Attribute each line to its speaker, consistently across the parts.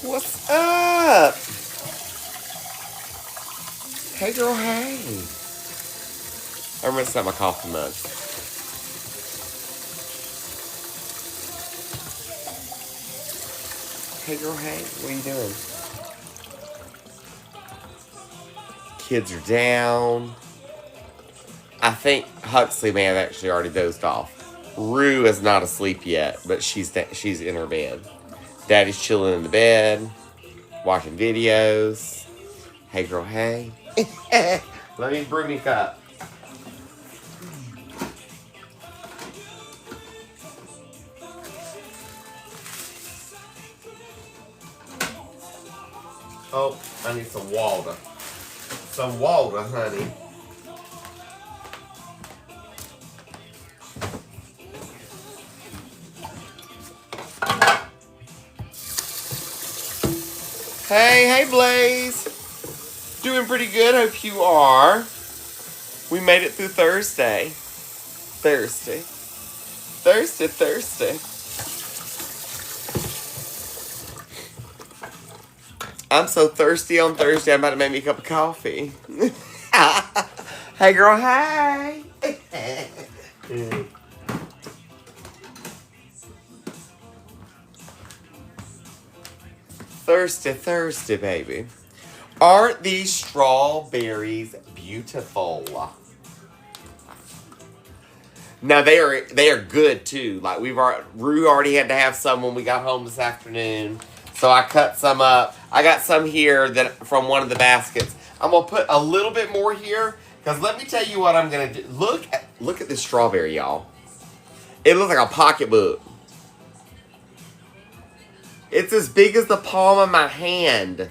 Speaker 1: What's up? Hey, girl, hey. I'm rinsing out my coffee mug. Hey, girl, hey. What are you doing? Kids are down. I think Huxley may have actually already dozed off. Rue is not asleep yet, but she's in her bed. Daddy's chilling in the bed, watching videos. Hey, girl, hey. Let me brew me cup. Oh, I need some water. Some water, honey. Hey, Blaze. Doing pretty good, hope you are. We made it through Thursday. Thursday. I'm so thirsty on Thursday, I'm about to make me a cup of coffee. Hey, girl, hey. Thirsty, baby. Aren't these strawberries beautiful? Now they are good too. Like Rue already had to have some when we got home this afternoon, so I cut some up. I got some here from one of the baskets. I'm gonna put a little bit more here because let me tell you what I'm gonna do. Look at this strawberry, y'all. It looks like a pocketbook. It's as big as the palm of my hand.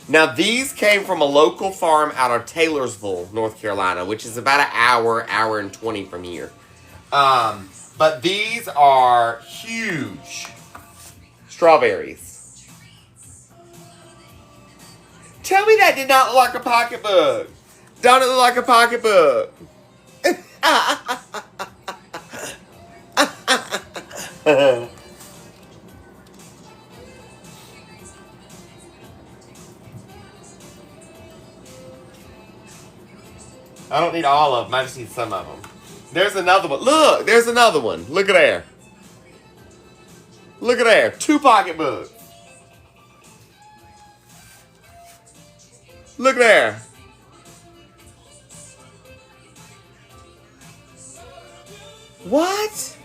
Speaker 1: Now, these came from a local farm out of Taylorsville, North Carolina, which is about an hour and 20 from here. But these are huge strawberries. Tell me that did not look like a pocketbook. Don't it look like a pocketbook? I don't need all of them. I just need some of them. There's another one. Look, there's another one. Look at there. Look at there. 2 pocketbooks. Look at there. What?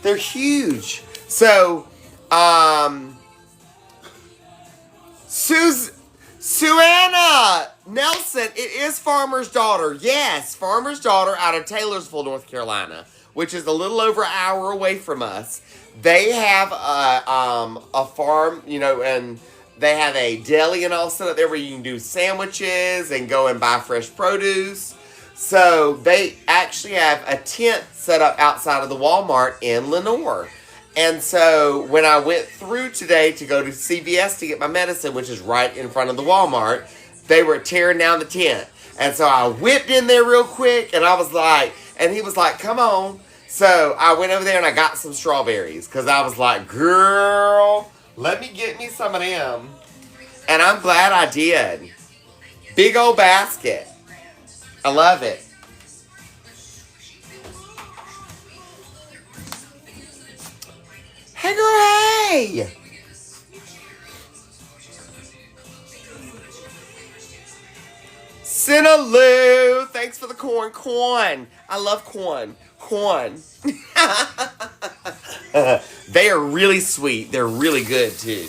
Speaker 1: They're huge. So, Suanna Nelson, it is Farmer's Daughter. Yes, Farmer's Daughter out of Taylorsville, North Carolina, which is a little over an hour away from us. They have a farm, and they have a deli and all set up there where you can do sandwiches and go and buy fresh produce. So they actually have a tent set up outside of the Walmart in Lenoir. And so when I went through today to go to CVS to get my medicine, which is right in front of the Walmart, they were tearing down the tent. And so I whipped in there real quick, and he was like, come on. So I went over there and I got some strawberries because I was like, girl, let me get me some of them. And I'm glad I did. Big old basket. I love it. Hey, girl, hey! Cinnaloo! Thanks for the corn. Corn. I love corn. Corn. They are really sweet. They're really good, too.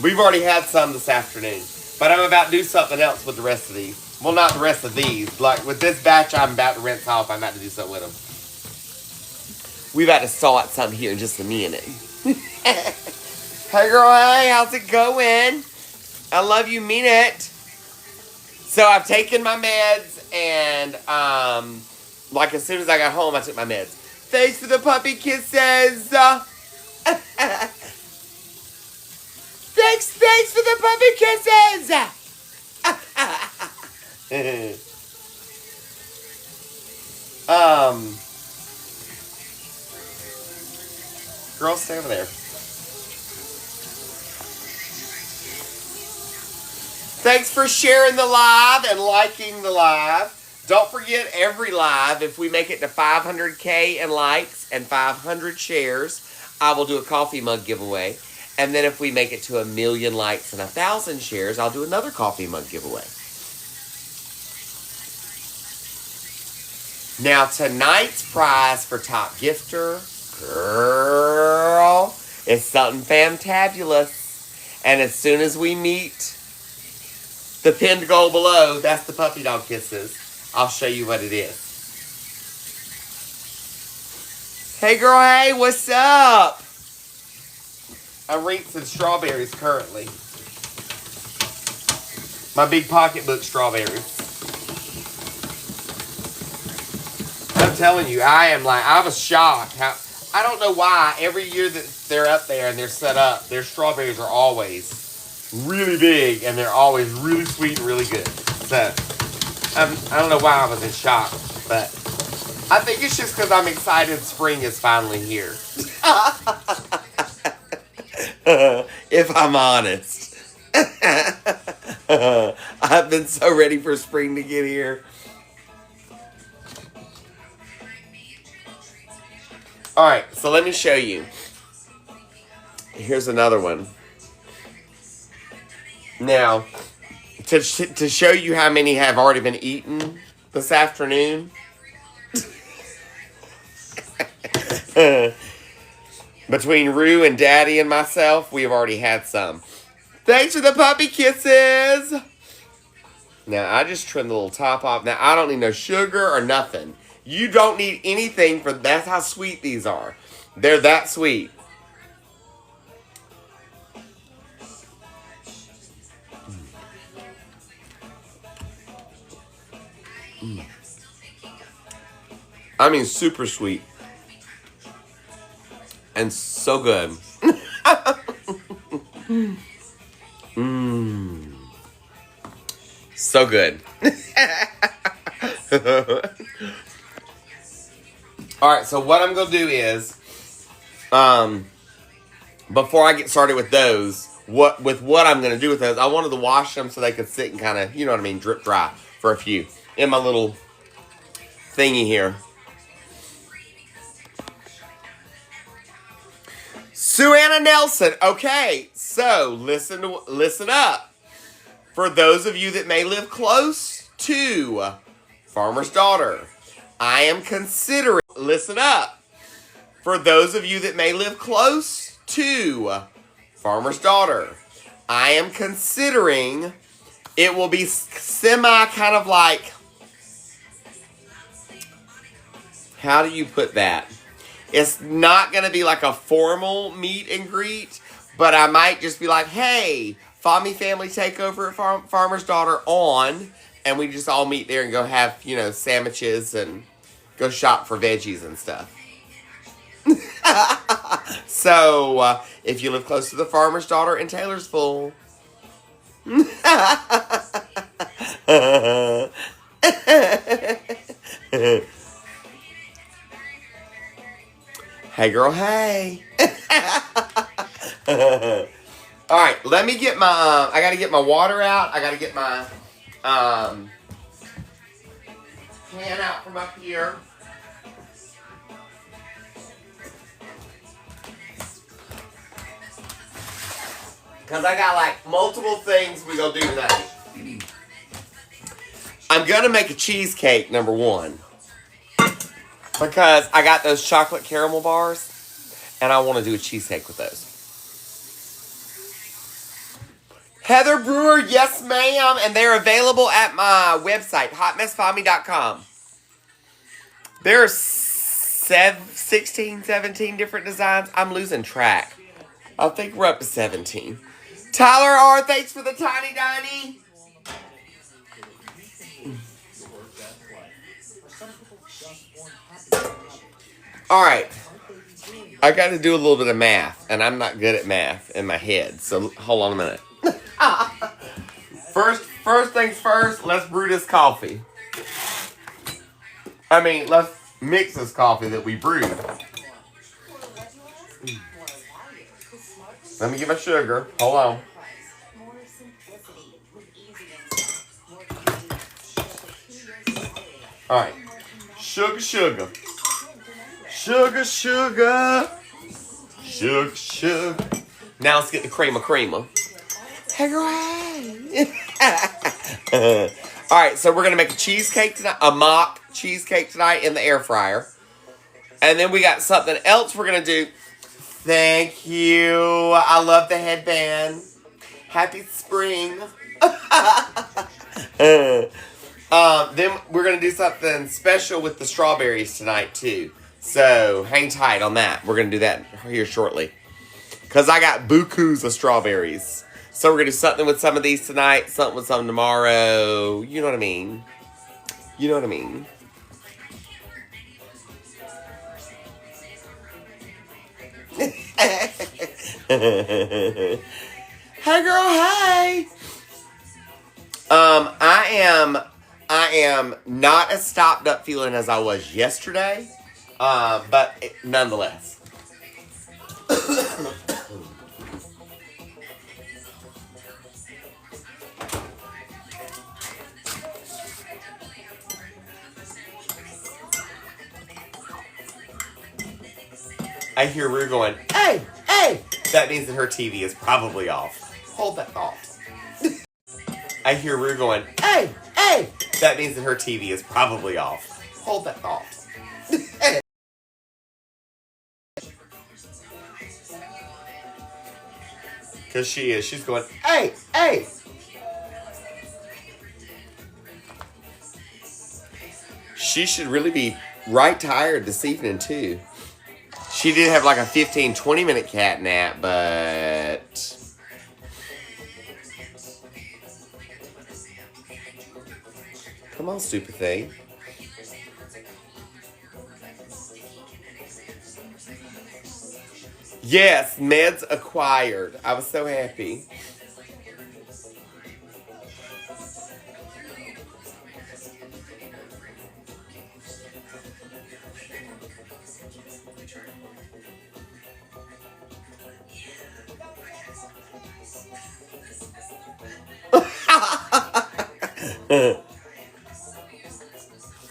Speaker 1: We've already had some this afternoon. But I'm about to do something else with the rest of these. Well, not the rest of these. Like, with this batch I'm about to rinse off, I'm about to do something with them. We've about to start something here in just a minute. Hey, girl, hey, how's it going? I love you, mean it. So I've taken my meds, and, as soon as I got home, I took my meds. Thanks for the puppy kisses. Thanks for the puppy kisses. Girl, stay over there. Thanks for sharing the live and liking the live. Don't forget, every live, if we make it to 500K in likes and 500 shares, I will do a coffee mug giveaway. And then if we make it to 1 million likes and 1,000 shares, I'll do another coffee mug giveaway. Now, tonight's prize for top gifter, girl, is something fantabulous. And as soon as we meet the pinned goal below, that's the puppy dog kisses, I'll show you what it is. Hey, girl, hey, what's up? I'm rinsing strawberries currently. My big pocketbook strawberries. I'm telling you, I was shocked. I don't know why every year that they're up there and they're set up, their strawberries are always really big and they're always really sweet and really good. So, I don't know why I was in shock, but I think it's just because I'm excited spring is finally here. If I'm honest. I've been so ready for spring to get here. Alright, so let me show you. Here's another one. Now, to show you how many have already been eaten this afternoon. Between Rue and Daddy and myself, we have already had some. Thanks for the puppy kisses. Now, I just trimmed the little top off. Now, I don't need no sugar or nothing. You don't need anything for that's how sweet these are. They're that sweet. I mean, super sweet. And so good. So good. Alright, so what I'm going to do is, before I get started with those, what I'm going to do with those, I wanted to wash them so they could sit and kind of, you know what I mean, drip dry for a few in my little thingy here. Sue Anna Nelson. Okay, so listen up. For those of you that may live close to Farmer's Daughter, I am considering, listen up. For those of you that may live close to Farmer's Daughter, I am considering it will be semi kind of like, how do you put that? It's not going to be like a formal meet and greet, but I might just be like, hey, Fami Family Takeover at Farmer's Daughter on, and we just all meet there and go have, you know, sandwiches and go shop for veggies and stuff. So, if you live close to the Farmer's Daughter in Taylorsville, hey girl, hey. Alright, let me get my, I gotta get my water out. I gotta get my can out from up here. Because I got like multiple things we gonna do tonight. I'm gonna make a cheesecake, number one. Because I got those chocolate caramel bars, and I want to do a cheesecake with those. Heather Brewer, yes ma'am, and they're available at my website, hotmessfami.com. There are 16, 17 different designs. I'm losing track. I think we're up to 17. Tyler R., thanks for the tiny diny. Alright, I got to do a little bit of math, and I'm not good at math in my head, so hold on a minute. First things first, let's brew this coffee. I mean, let's mix this coffee that we brewed. Let me get my sugar. Hold on. All right. Sugar, sugar. Sugar, sugar. Sugar, sugar. Now let's get the creamer. Hey, girl, hey. All right, so we're going to make a cheesecake tonight, a mock cheesecake tonight in the air fryer. And then we got something else we're going to do. Thank you. I love the headband. Happy spring. Then we're going to do something special with the strawberries tonight, too. So hang tight on that. We're going to do that here shortly. Because I got bukus of strawberries. So we're going to do something with some of these tonight, something with some tomorrow. You know what I mean? You know what I mean? Hey, girl, hey. I am not as stopped up feeling as I was yesterday, but nonetheless. I hear Rue going, hey, hey. That means that her TV is probably off. Hold that thought. I hear Rue going, hey, hey. That means that her TV is probably off. Hold that thought. Because she is. She's going, hey, hey. She should really be right tired this evening, too. She did have like a 15-20 minute cat nap, but... Come on, stupid thing. Yes, meds acquired. I was so happy.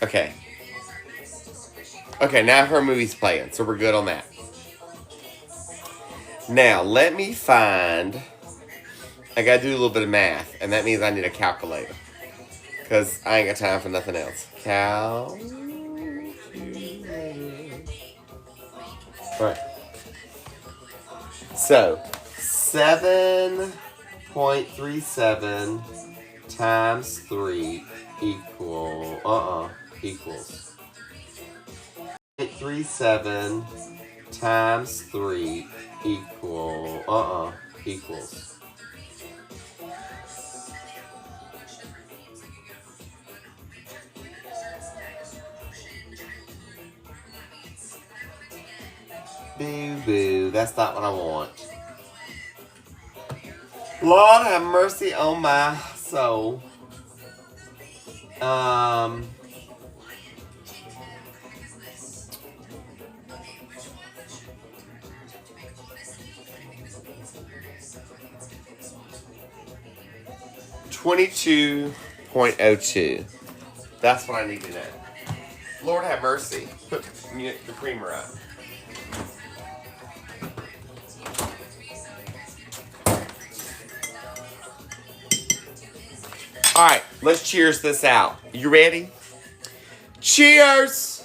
Speaker 1: Okay. Okay, now her movie's playing, so we're good on that. Now, let me find... I gotta do a little bit of math, and that means I need a calculator. Because I ain't got time for nothing else. Alright. So, 7.37 times 3 equals 0.37 times 3 equals boo boo, that's not what I want. Lord have mercy on my soul. 22.02. That's what I need to know. Lord have mercy. Put the creamer up. All right, let's cheers this out. You ready? Cheers!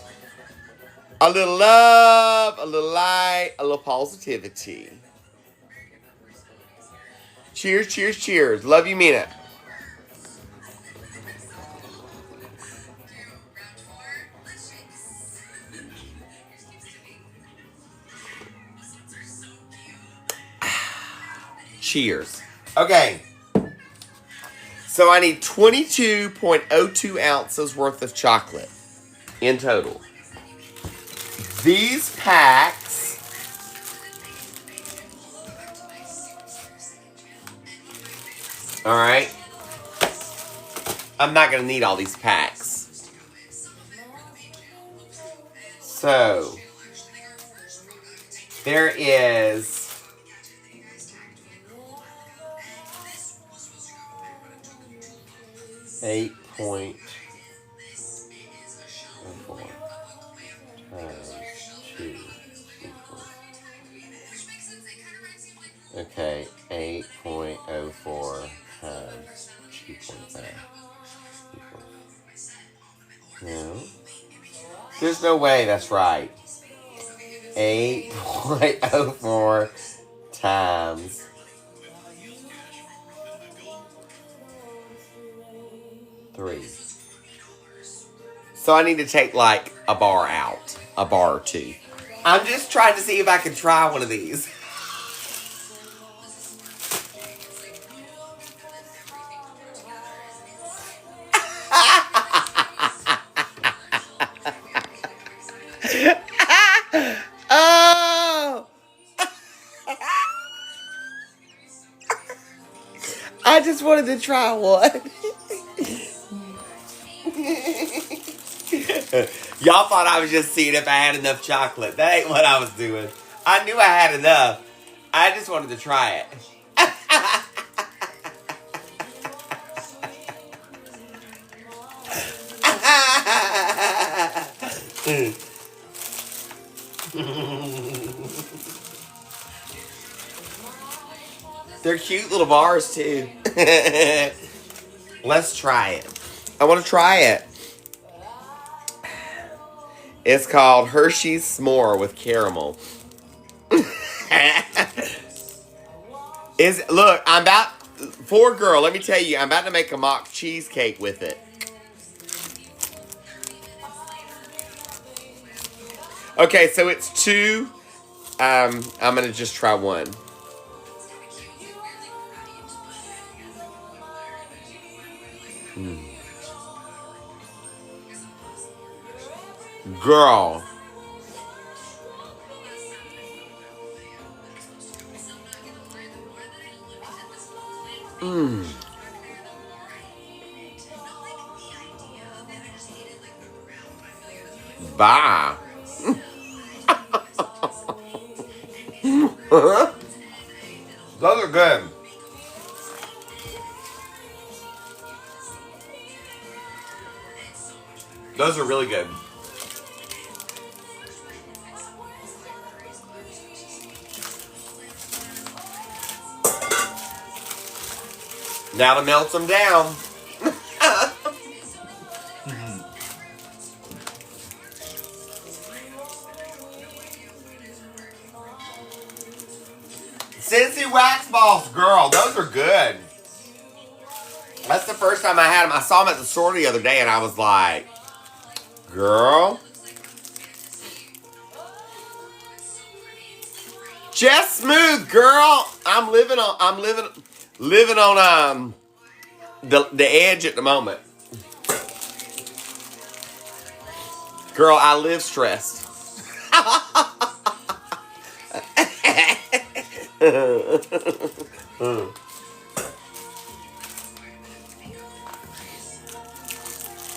Speaker 1: A little love, a little light, a little positivity. Cheers, cheers, cheers. Love you, mean it. Cheers. Okay. So I need 22.02 ounces worth of chocolate in total. These packs all right. I'm not going to need all these packs. So, there is 8.04 times 2 equals. Okay, 8.04 times 2.5 equals. No. There's no way that's right. 8.04 times. Three. So I need to take like a bar out. A bar or two. I'm just trying to see if I can try one of these. Oh! I just wanted to try one. Y'all thought I was just seeing if I had enough chocolate. That ain't what I was doing. I knew I had enough. I just wanted to try it. They're cute little bars too. Let's try it. I want to try it. It's called Hershey's S'more with caramel. Look, I'm about, poor girl, let me tell you, I'm about to make a mock cheesecake with it. Okay, so it's two. I'm going to just try one. Girl. Bye. Those are good. Those are really good. Now to melt them down. Cincy wax balls, girl, those are good. That's the first time I had them. I saw them at the store the other day, and I was like, "Girl, just smooth, girl." I'm living on the edge at the moment. Girl, I live stressed.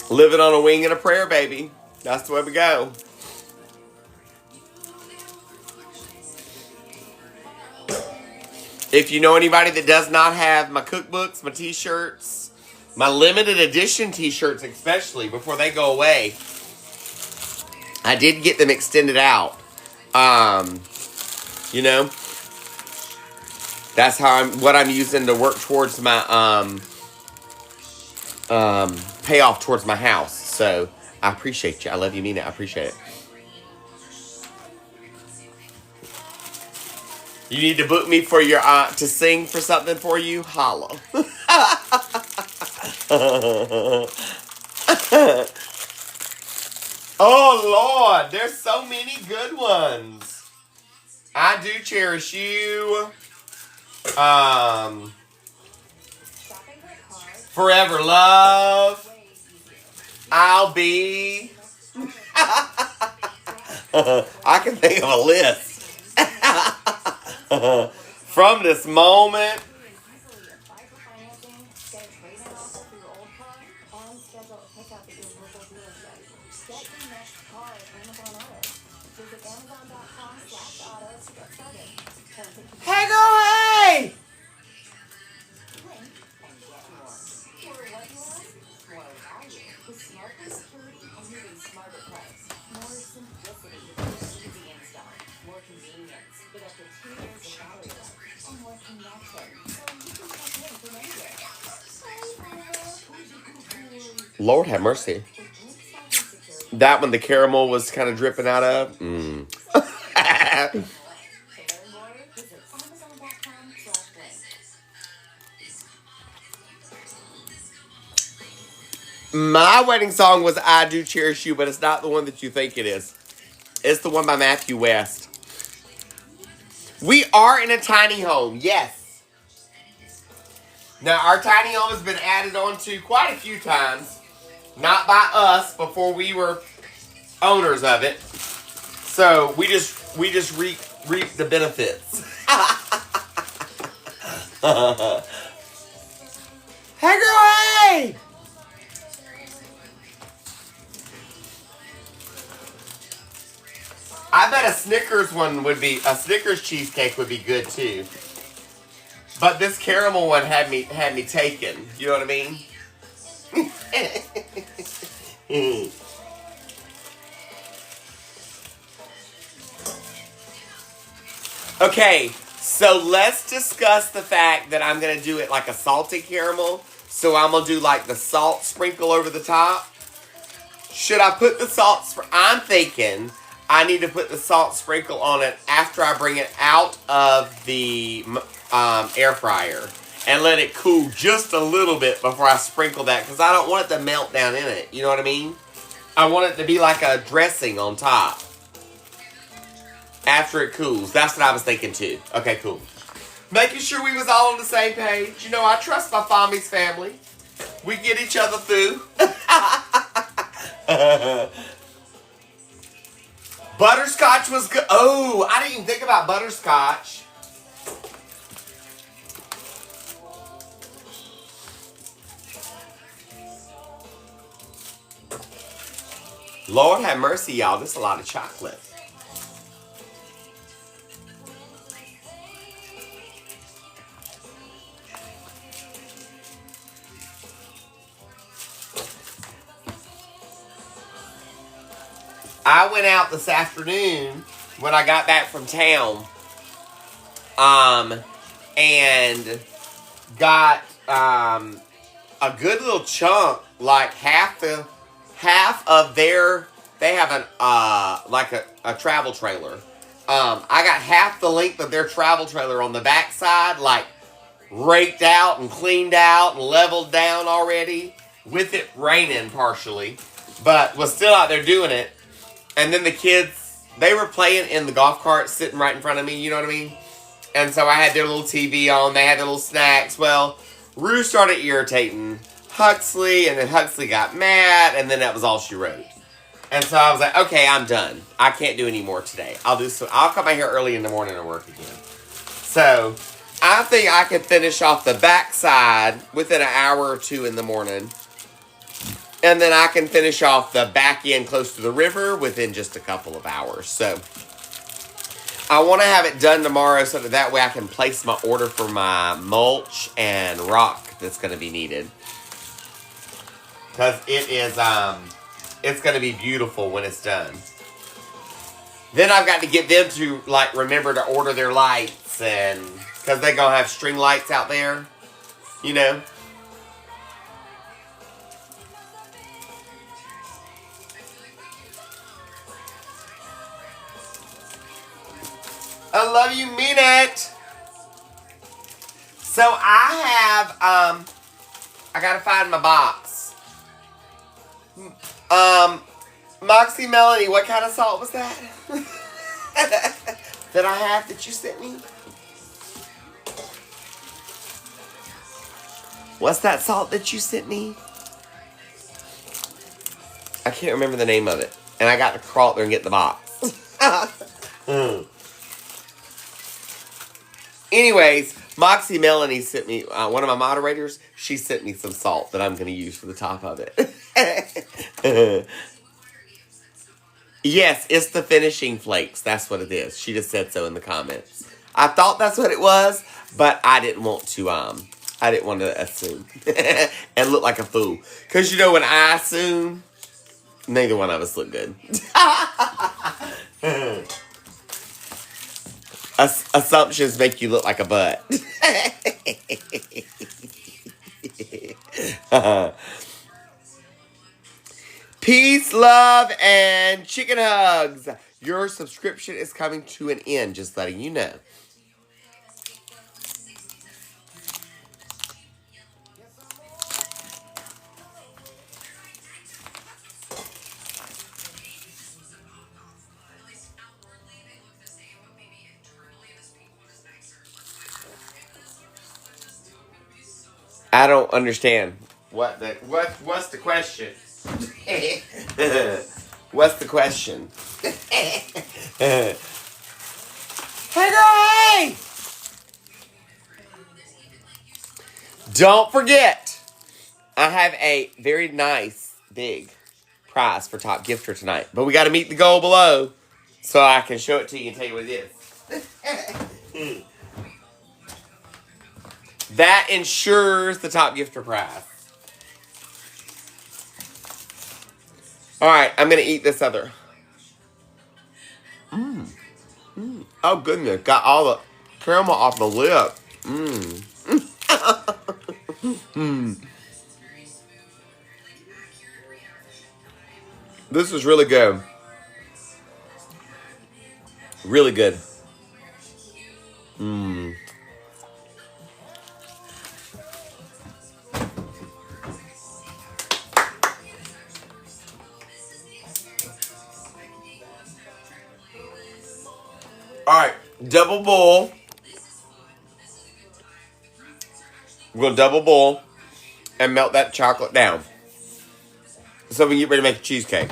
Speaker 1: Living on a wing and a prayer, baby. That's the way we go. If you know anybody that does not have my cookbooks, my t-shirts, my limited edition t-shirts especially, before they go away, I did get them extended out. You know, that's how what I'm using to work towards my payoff towards my house. So I appreciate you. I love you, Nina. I appreciate it. You need to book me for your to sing for something for you. Holla. Oh Lord, there's so many good ones. I do cherish you. Forever love. I'll be. I can think of a list. From this moment.
Speaker 2: and schedule a pickup at your local dealership. Get your next car at Amazon Auto. Visit Amazon.com/auto to get started.
Speaker 1: Hey, girl, hey!
Speaker 2: Blink and get more. For what you want? More value. With smarter security and even smarter price. More simplicity with easy install. More convenience with up to 2 years of battery life. And more connection so you can plug in from anywhere.
Speaker 1: Lord have mercy. That one, the caramel was kind of dripping out of. My wedding song was I Do Cherish You, but it's not the one that you think it is. It's the one by Matthew West. We are in a tiny home, yes. Now, our tiny home has been added on to quite a few times. Not by us, before we were owners of it. So, we just reap the benefits. Hey, girl, hey! I bet a Snickers cheesecake would be good too. But this caramel one had me taken. You know what I mean? Okay, so let's discuss the fact that I'm gonna do it like a salted caramel. So I'm gonna do like the salt sprinkle over the top. Should I put the salt? I'm thinking I need to put the salt sprinkle on it after I bring it out of the air fryer and let it cool just a little bit before I sprinkle that, because I don't want it to melt down in it. You know what I mean? I want it to be like a dressing on top after it cools. That's what I was thinking too. Okay, cool. Making sure we was all on the same page. You know, I trust my family's family. We get each other through. Butterscotch was good. Oh, I didn't even think about butterscotch. Lord have mercy, y'all. This is a lot of chocolate. I went out this afternoon when I got back from town, and got a good little chunk, like half of their. They have like a travel trailer. I got half the length of their travel trailer on the backside, like raked out and cleaned out and leveled down already, with it raining partially, but was still out there doing it. And then the kids, they were playing in the golf cart sitting right in front of me, you know what I mean? And so I had their little TV on, they had their little snacks. Well, Rue started irritating Huxley, and then Huxley got mad, and then that was all she wrote. And so I was like, okay, I'm done. I can't do any more today. I'll come out here early in the morning and work again. So I think I can finish off the backside within an hour or two in the morning. And then I can finish off the back end close to the river within just a couple of hours. So I want to have it done tomorrow so that way I can place my order for my mulch and rock that's going to be needed. Because it is, it's going to be beautiful when it's done. Then I've got to get them to, like, remember to order their lights, and because they're going to have string lights out there, you know. I love you, mean it. So I have, I gotta find my box. Moxie Melanie, what kind of salt was that? That I have that you sent me? What's that salt that you sent me? I can't remember the name of it. And I got to crawl up there and get the box. Anyways, Moxie Melanie sent me, one of my moderators, she sent me some salt that I'm going to use for the top of it. Yes, it's the finishing flakes. That's what it is. She just said so in the comments. I thought that's what it was, but I didn't want to assume and look like a fool. Because you know when I assume, neither one of us look good. Assumptions make you look like a butt. Peace, love, and chicken hugs. Your subscription is coming to an end, just letting you know. I don't understand. What's the question? What's the question? Hey girl, hey! Don't forget, I have a very nice, big prize for top gifter tonight. But we got to meet the goal below so I can show it to you and tell you what it is. That ensures the top gifter prize. Alright, I'm going to eat this other. Oh, goodness. Got all the caramel off the lip. This is really good. Really good. Alright, double bowl. We're going to double bowl and melt that chocolate down. So we can get ready to make a cheesecake.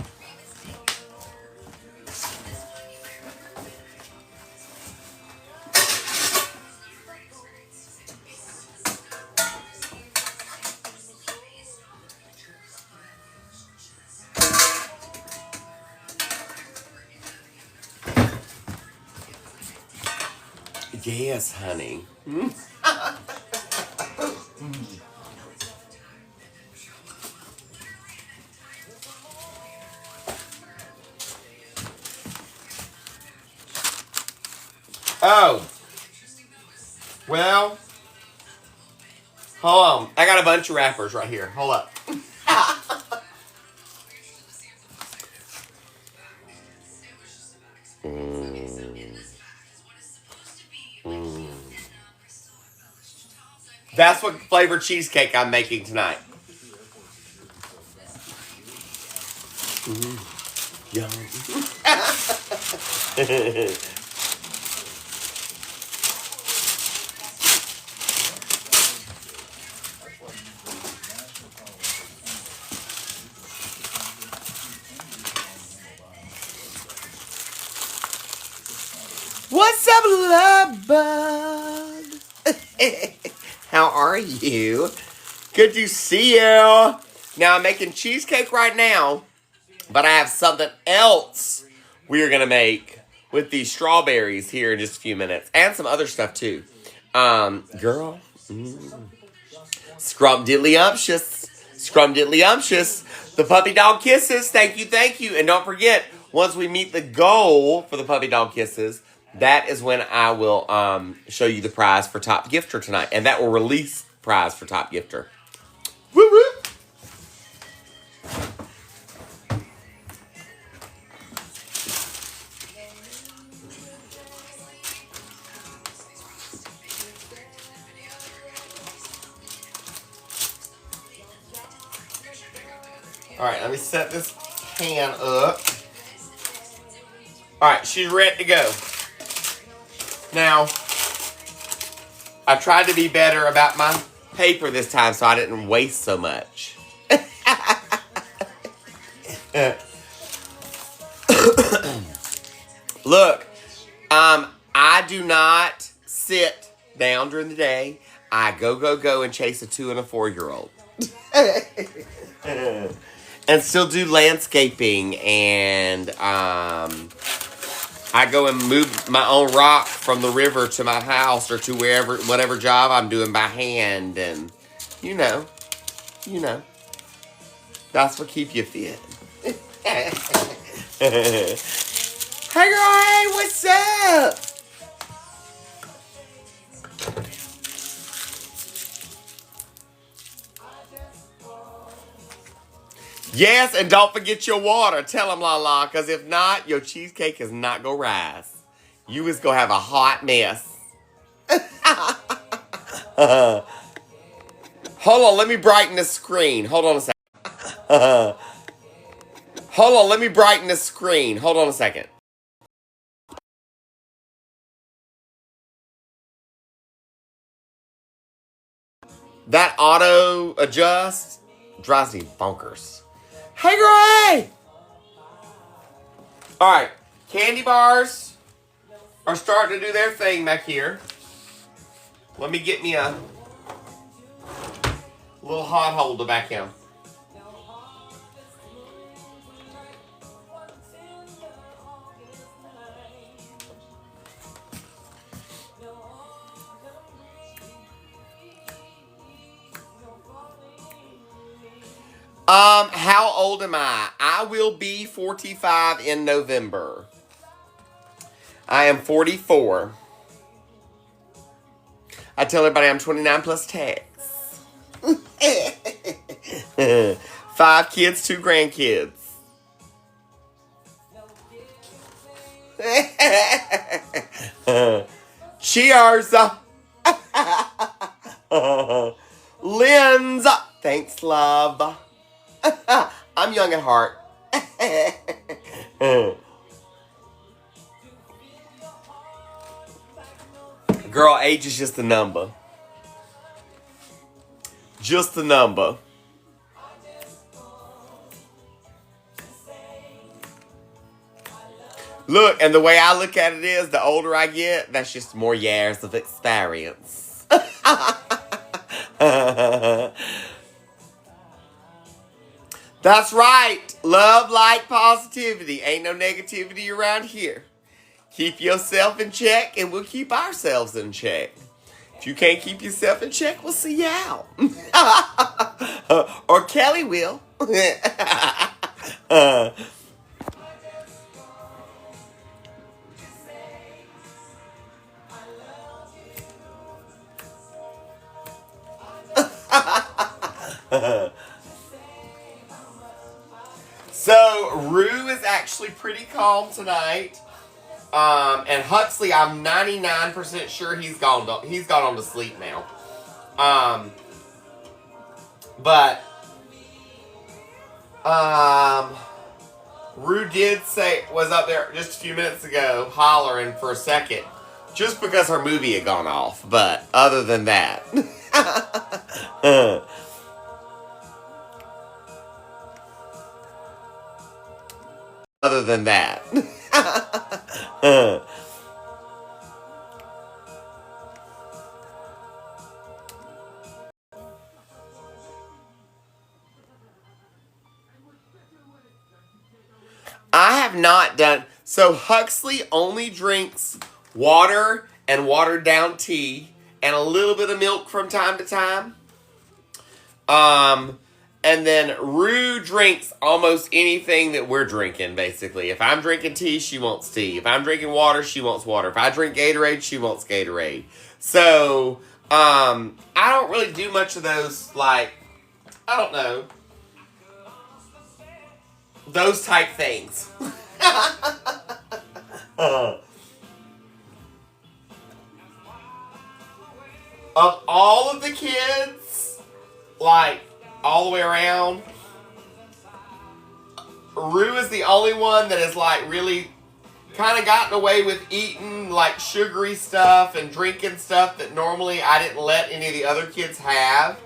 Speaker 1: Yes, honey. Oh. Well. Hold on. I got a bunch of wrappers right here. Hold up. That's what flavor cheesecake I'm making tonight. Yum. What's up, love bug? How are you? Good to see you. Now, I'm making cheesecake right now, but I have something else we're going to make with these strawberries here in just a few minutes. And some other stuff, too. Girl. Scrum-diddly-umptious. Scrum-diddly-umptious. The puppy dog kisses. Thank you, thank you. And don't forget, once we meet the goal for the puppy dog kisses, that is when I will show you the prize for top gifter tonight. And that will release prize for top gifter. Woo woo! Alright, let me set this pan up. Alright, she's ready to go. Now, I tried to be better about my paper this time so I didn't waste so much. Look, I do not sit down during the day. I go, and chase a 2 and a 4-year-old. And still do landscaping, and I go and move my own rock from the river to my house or to whatever job I'm doing by hand, and you know, that's what keep you fit. Hey girl, hey, what's up? Yes, and don't forget your water. Tell them, La, because if not, your cheesecake is not going to rise. You is going to have a hot mess. Hold on, let me brighten the screen. Hold on a second. Hold on, let me brighten the screen. Hold on a second. That auto adjust drives me bonkers. Hey, girl, hey! Alright, candy bars are starting to do their thing back here. Let me get me a little hot holder back in. How old am I? I will be 45 in November. I am 44. I tell everybody I'm 29 plus tax. 5 kids, 2 grandkids. Cheers. Lynn's. Thanks, love. I'm young at heart. Girl, age is just a number. Just a number. Look, and the way I look at it is, the older I get, that's just more years of experience. That's right. Love, light, positivity. Ain't no negativity around here. Keep yourself in check, and we'll keep ourselves in check. If you can't keep yourself in check, we'll see you out. Or Kelly will. So, Rue is actually pretty calm tonight. And Huxley, I'm 99% sure he's gone on to sleep now. But Rue was up there just a few minutes ago hollering for a second. Just because her movie had gone off. But other than that. Other than that. I have not done... So Huxley only drinks water and watered down tea and a little bit of milk from time to time. And then Rue drinks almost anything that we're drinking, basically. If I'm drinking tea, she wants tea. If I'm drinking water, she wants water. If I drink Gatorade, she wants Gatorade. So, I don't really do much of those, like, I don't know, those type things. Of all of the kids, like, all the way around, Rue is the only one that has, like, really kind of gotten away with eating, like, sugary stuff and drinking stuff that normally I didn't let any of the other kids have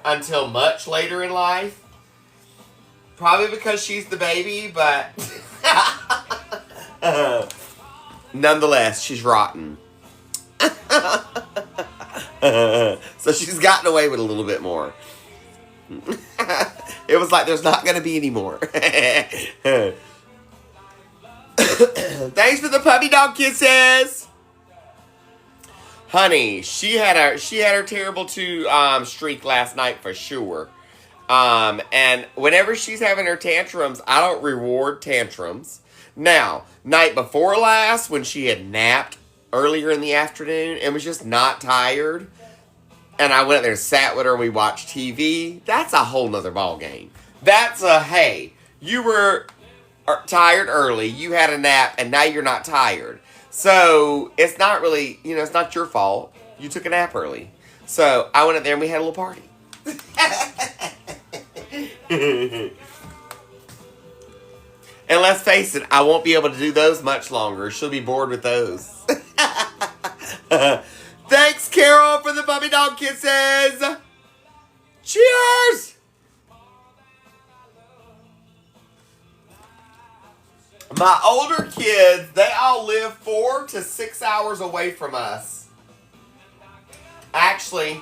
Speaker 1: until much later in life. Probably because she's the baby, but nonetheless, she's rotten. So she's gotten away with a little bit more. It was like there's not going to be any more. Thanks for the puppy dog kisses. Honey, she had her terrible two streak last night for sure. And whenever she's having her tantrums, I don't reward tantrums. Now, night before last, when she had napped earlier in the afternoon and was just not tired, and I went up there and sat with her and we watched TV, that's a whole nother ball game. That's a, hey, you were tired early, you had a nap, and now you're not tired. So, it's not really, it's not your fault. You took a nap early. So, I went up there and we had a little party. And let's face it, I won't be able to do those much longer. She'll be bored with those. Thanks, Carol, for the puppy dog kisses. Cheers! My older kids, they all live 4 to 6 hours away from us. Actually,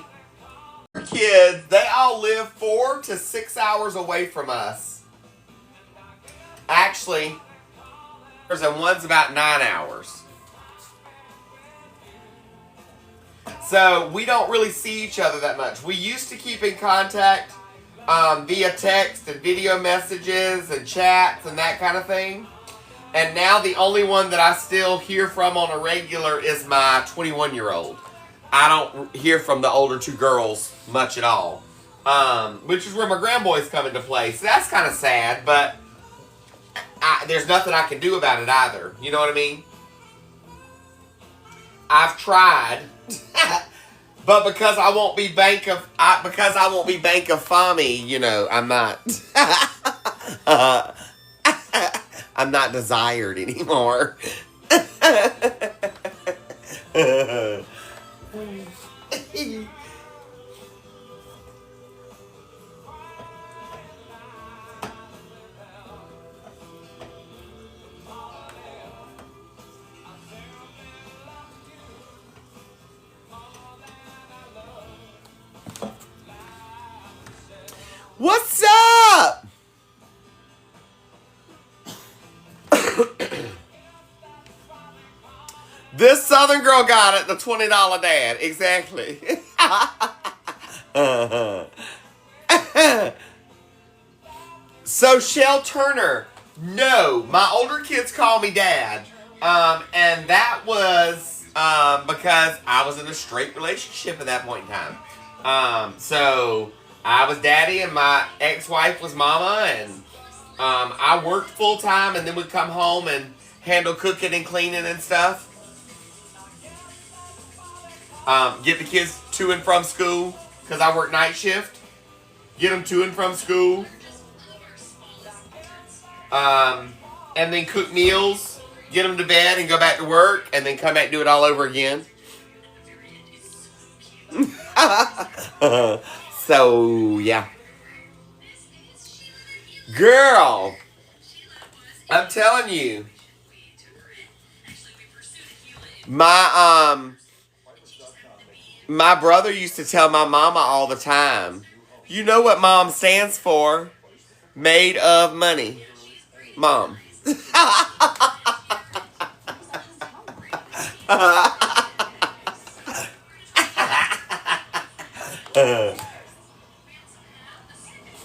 Speaker 1: kids, they all live 4 to 6 hours away from us. Actually, and one's about 9 hours. So we don't really see each other that much. We used to keep in contact via text and video messages and chats and that kind of thing. And now the only one that I still hear from on a regular is my 21-year-old. I don't hear from the older two girls much at all. Which is where my grandboys come into play. So that's kind of sad, but there's nothing I can do about it either. You know what I mean? I've tried, but because I won't be Bank of Fami, I'm not. I'm not desired anymore. What's up? This Southern girl got it, the $20 dad. Exactly. So, Shell Turner. No, my older kids call me dad. And that was because I was in a straight relationship at that point in time. So, I was daddy and my ex-wife was mama. And I worked full-time and then would come home and handle cooking and cleaning and stuff. Get the kids to and from school because I work night shift. Get them to and from school. And then cook meals. Get them to bed and go back to work. And then come back and do it all over again. So, yeah. Girl. I'm telling you. My brother used to tell my mama all the time, you know what mom stands for? Made of money. Mom.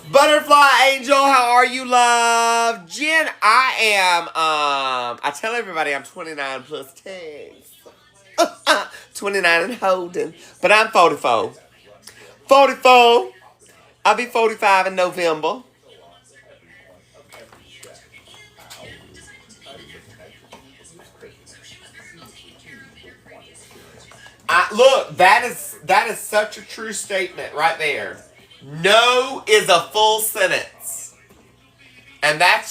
Speaker 1: Butterfly Angel, how are you, love? Jen, I am, I tell everybody I'm 29 plus 10. 29 and holding. But I'm 44. 44. I'll be 45 in November. Look, that is such a true statement right there. No is a full sentence. And that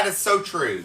Speaker 1: is so true.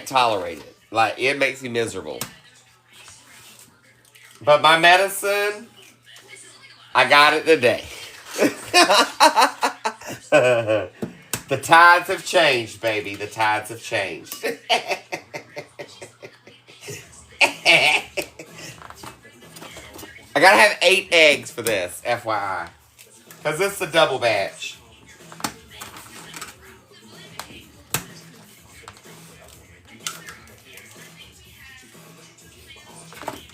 Speaker 1: can't tolerate it. Like, it makes me miserable. But my medicine, I got it today. The tides have changed, baby. The tides have changed. I gotta have 8 eggs for this, FYI. Because this is a double batch.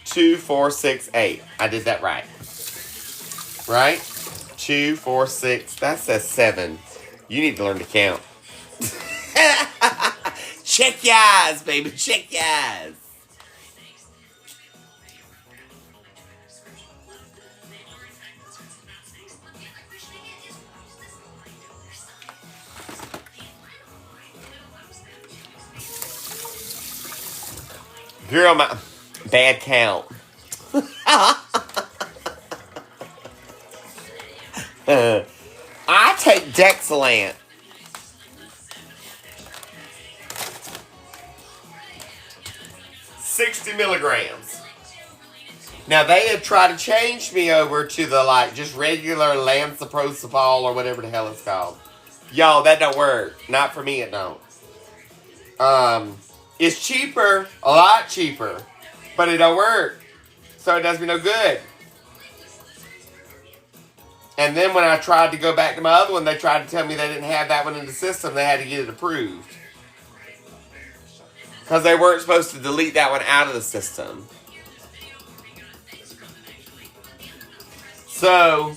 Speaker 1: 2, 4, 6, 8. I did that right. Right? 2, 4, 6. That says 7. You need to learn to count. Check your eyes, baby. Check your eyes. Girl, my bad count. I take Dexalant. $60 milligrams. Now they had tried to change me over to the just regular Lansoprazole or whatever the hell it's called. Y'all, that don't work. Not for me, it don't. It's cheaper, a lot cheaper, but it don't work. So it does me no good. And then when I tried to go back to my other one, they tried to tell me they didn't have that one in the system. They had to get it approved. Because they weren't supposed to delete that one out of the system. So,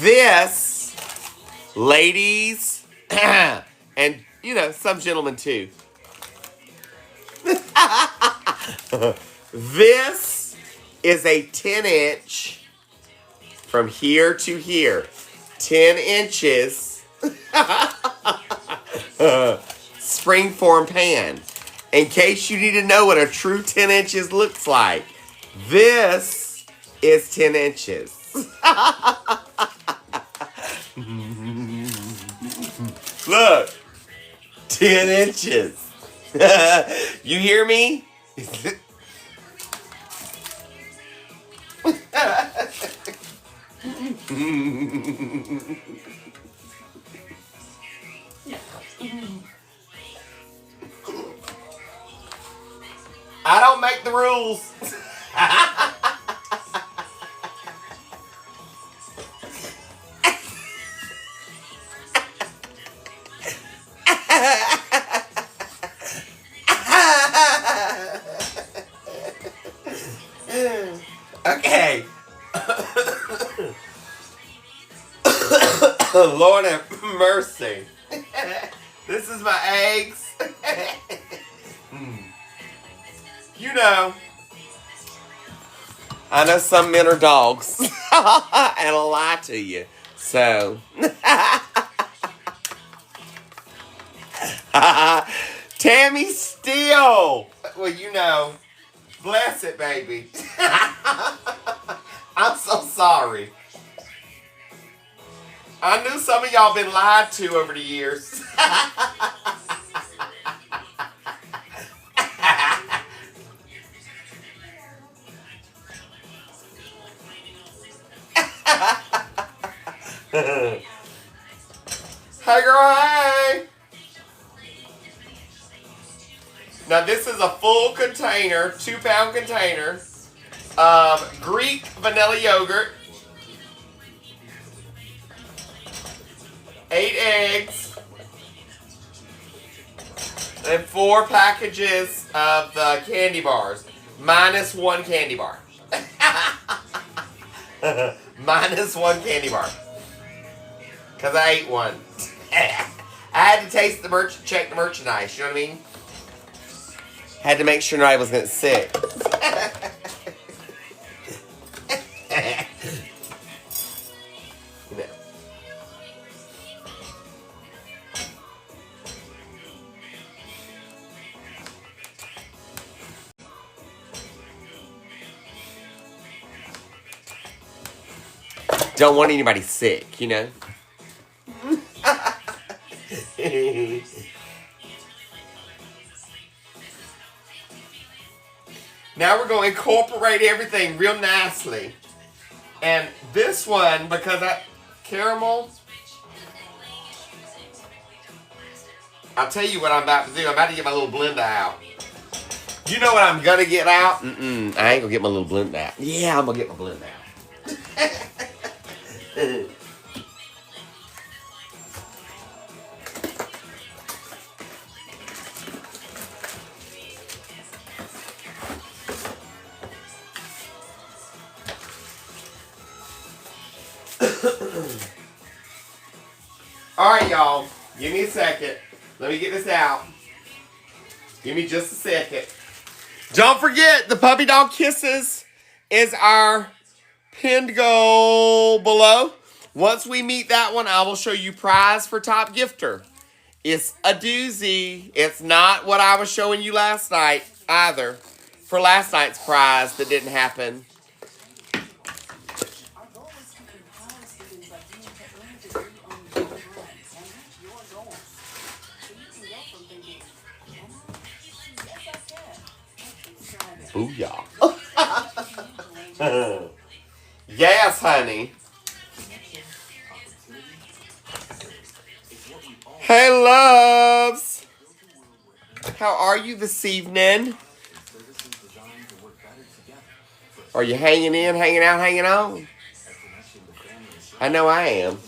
Speaker 1: this, ladies, and, some gentlemen too. This is a 10-inch from here to here. 10 inches springform pan. In case you need to know what a true 10 inches looks like, this is 10 inches. Look, 10 inches. You hear me? I don't make the rules. Okay. Lord have mercy. This is my eggs. I know some men are dogs. And I'll lie to you. So. Tammy Steele. Well, bless it, baby. I'm so sorry. I knew some of y'all been lied to over the years. Hey girl, hey! Now this is a full container, 2-pound container of Greek vanilla yogurt, 8 eggs, and 4 packages of the candy bars, minus 1 candy bar. Minus 1 candy bar. Because I ate one. I had to taste check the merchandise, you know what I mean? Had to make sure nobody was getting sick. Don't want anybody sick, you know? Now we're going to incorporate everything real nicely. And this one, because that caramel, I'll tell you what I'm about to do. I'm about to get my little blender out. You know what I'm going to get out? I ain't going to get my little blender out. Yeah, I'm going to get my blender out. Alright, y'all. Give me a second. Let me get this out. Give me just a second. Don't forget, the Puppy Dog Kisses is our pinned goal below. Once we meet that one, I will show you prize for top gifter. It's a doozy. It's not what I was showing you last night either. For last night's prize that didn't happen. Booyah. Yes, honey. Hey, loves. How are you this evening? Are you hanging in, hanging out, hanging on? I know I am.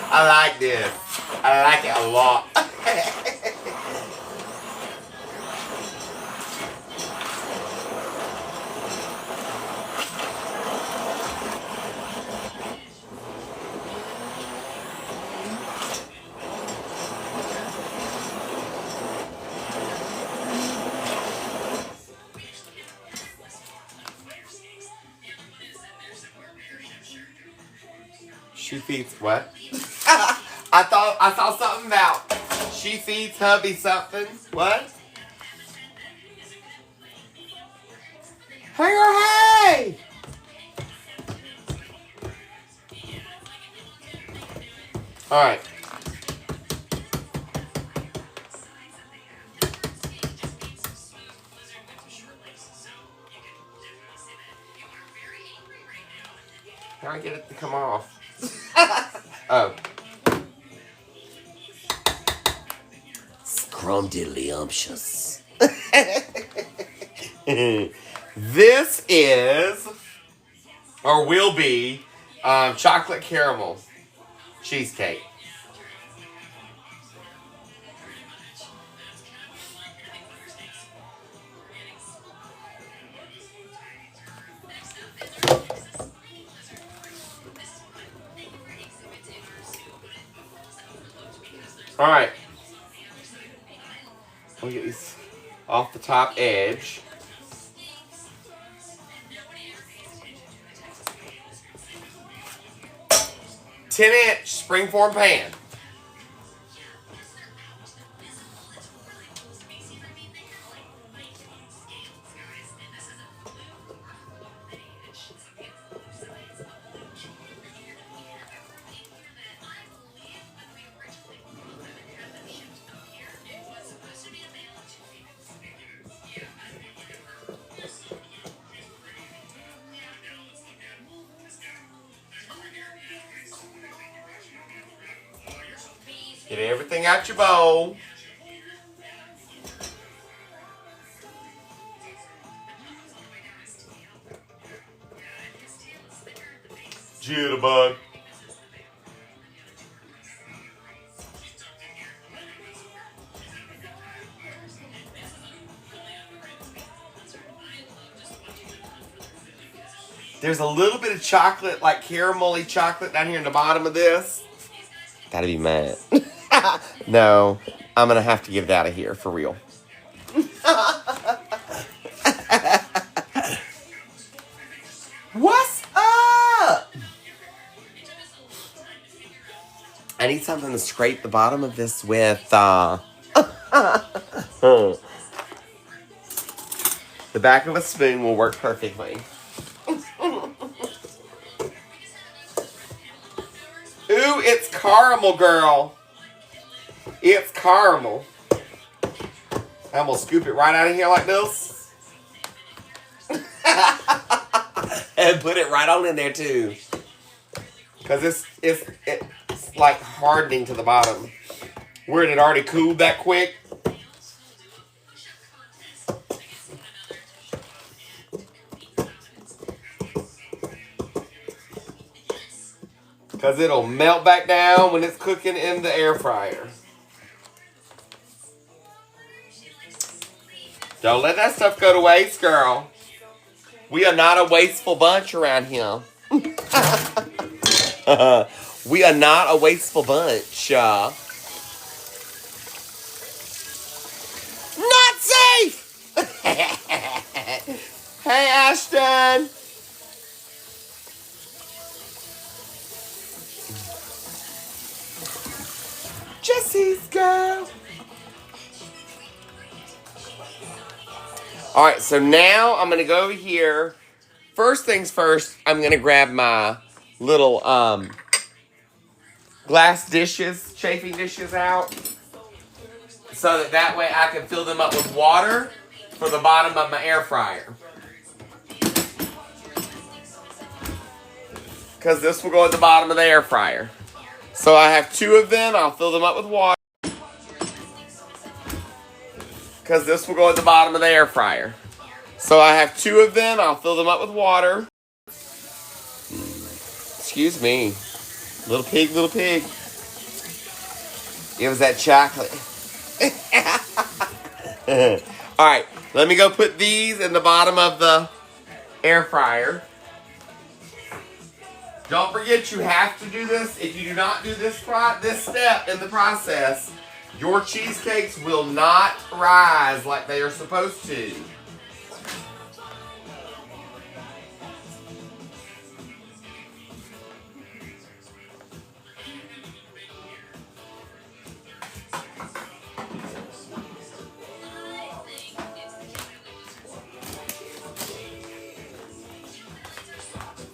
Speaker 1: I like this. I like it a lot. She feeds what? I saw something about she feeds hubby something. What? Hey! Alright. How do I get it to come off? Oh. Scrumdiddlyumptious. This is, or will be, chocolate caramel cheesecake. All right. I'll get these off the top edge. "10" springform pan. Get everything out your bowl. Jitterbug. There's a little bit of chocolate, like caramelly chocolate down here in the bottom of this. Gotta be mad. No, I'm going to have to get it out of here for real. What's up? I need something to scrape the bottom of this with. The back of a spoon will work perfectly. Ooh, it's caramel, girl. It's caramel. I'm going to scoop it right out of here like this. And put it right on in there, too. Because it's like hardening to the bottom. Where it had already cooled that quick. Because it'll melt back down when it's cooking in the air fryer. Don't let that stuff go to waste, girl. We are not a wasteful bunch around here. We are not a wasteful bunch. Not safe! Hey, Ashton. Jesse's girl. All right, so now I'm going to go over here. First things first, I'm going to grab my little glass dishes, chafing dishes out. So that way I can fill them up with water for the bottom of my air fryer. Because this will go at the bottom of the air fryer. So I have 2 of them. I'll fill them up with water. Because this will go at the bottom of the air fryer. So I have 2 of them. I'll fill them up with water. Excuse me. Little pig, little pig. It was that chocolate. Alright, let me go put these in the bottom of the air fryer. Don't forget you have to do this. If you do not do this step in the process, your cheesecakes will not rise like they are supposed to.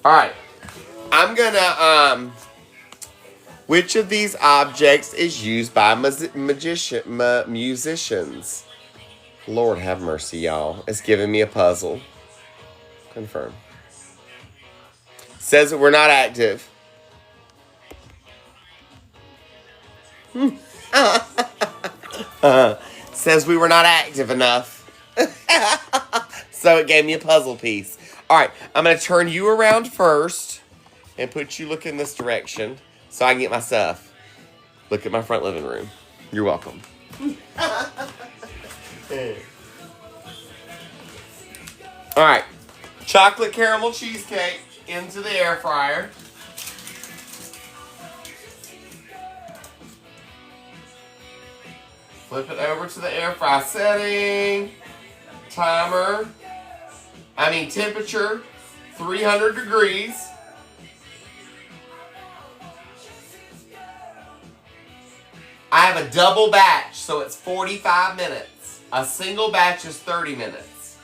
Speaker 1: Alright, I'm gonna, which of these objects is used by musicians? Lord have mercy, y'all. It's giving me a puzzle. Confirm. Says that we're not active. Says we were not active enough. So it gave me a puzzle piece. Alright, I'm going to turn you around first and put you looking this direction so I can get my stuff. Look at my front living room. You're welcome. Alright, chocolate caramel cheesecake into the air fryer. Flip it over to the air fry setting. Temperature, 300 degrees. I have a double batch, so it's 45 minutes. A single batch is 30 minutes.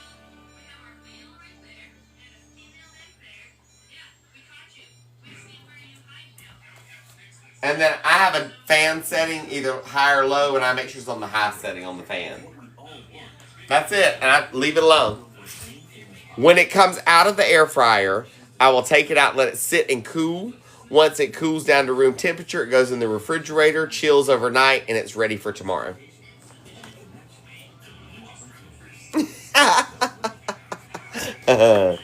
Speaker 1: And then I have a fan setting, either high or low, and I make sure it's on the high setting on the fan. That's it, and I leave it alone. When it comes out of the air fryer, I will take it out and let it sit and cool. Once it cools down to room temperature, it goes in the refrigerator, chills overnight, and it's ready for tomorrow. Now,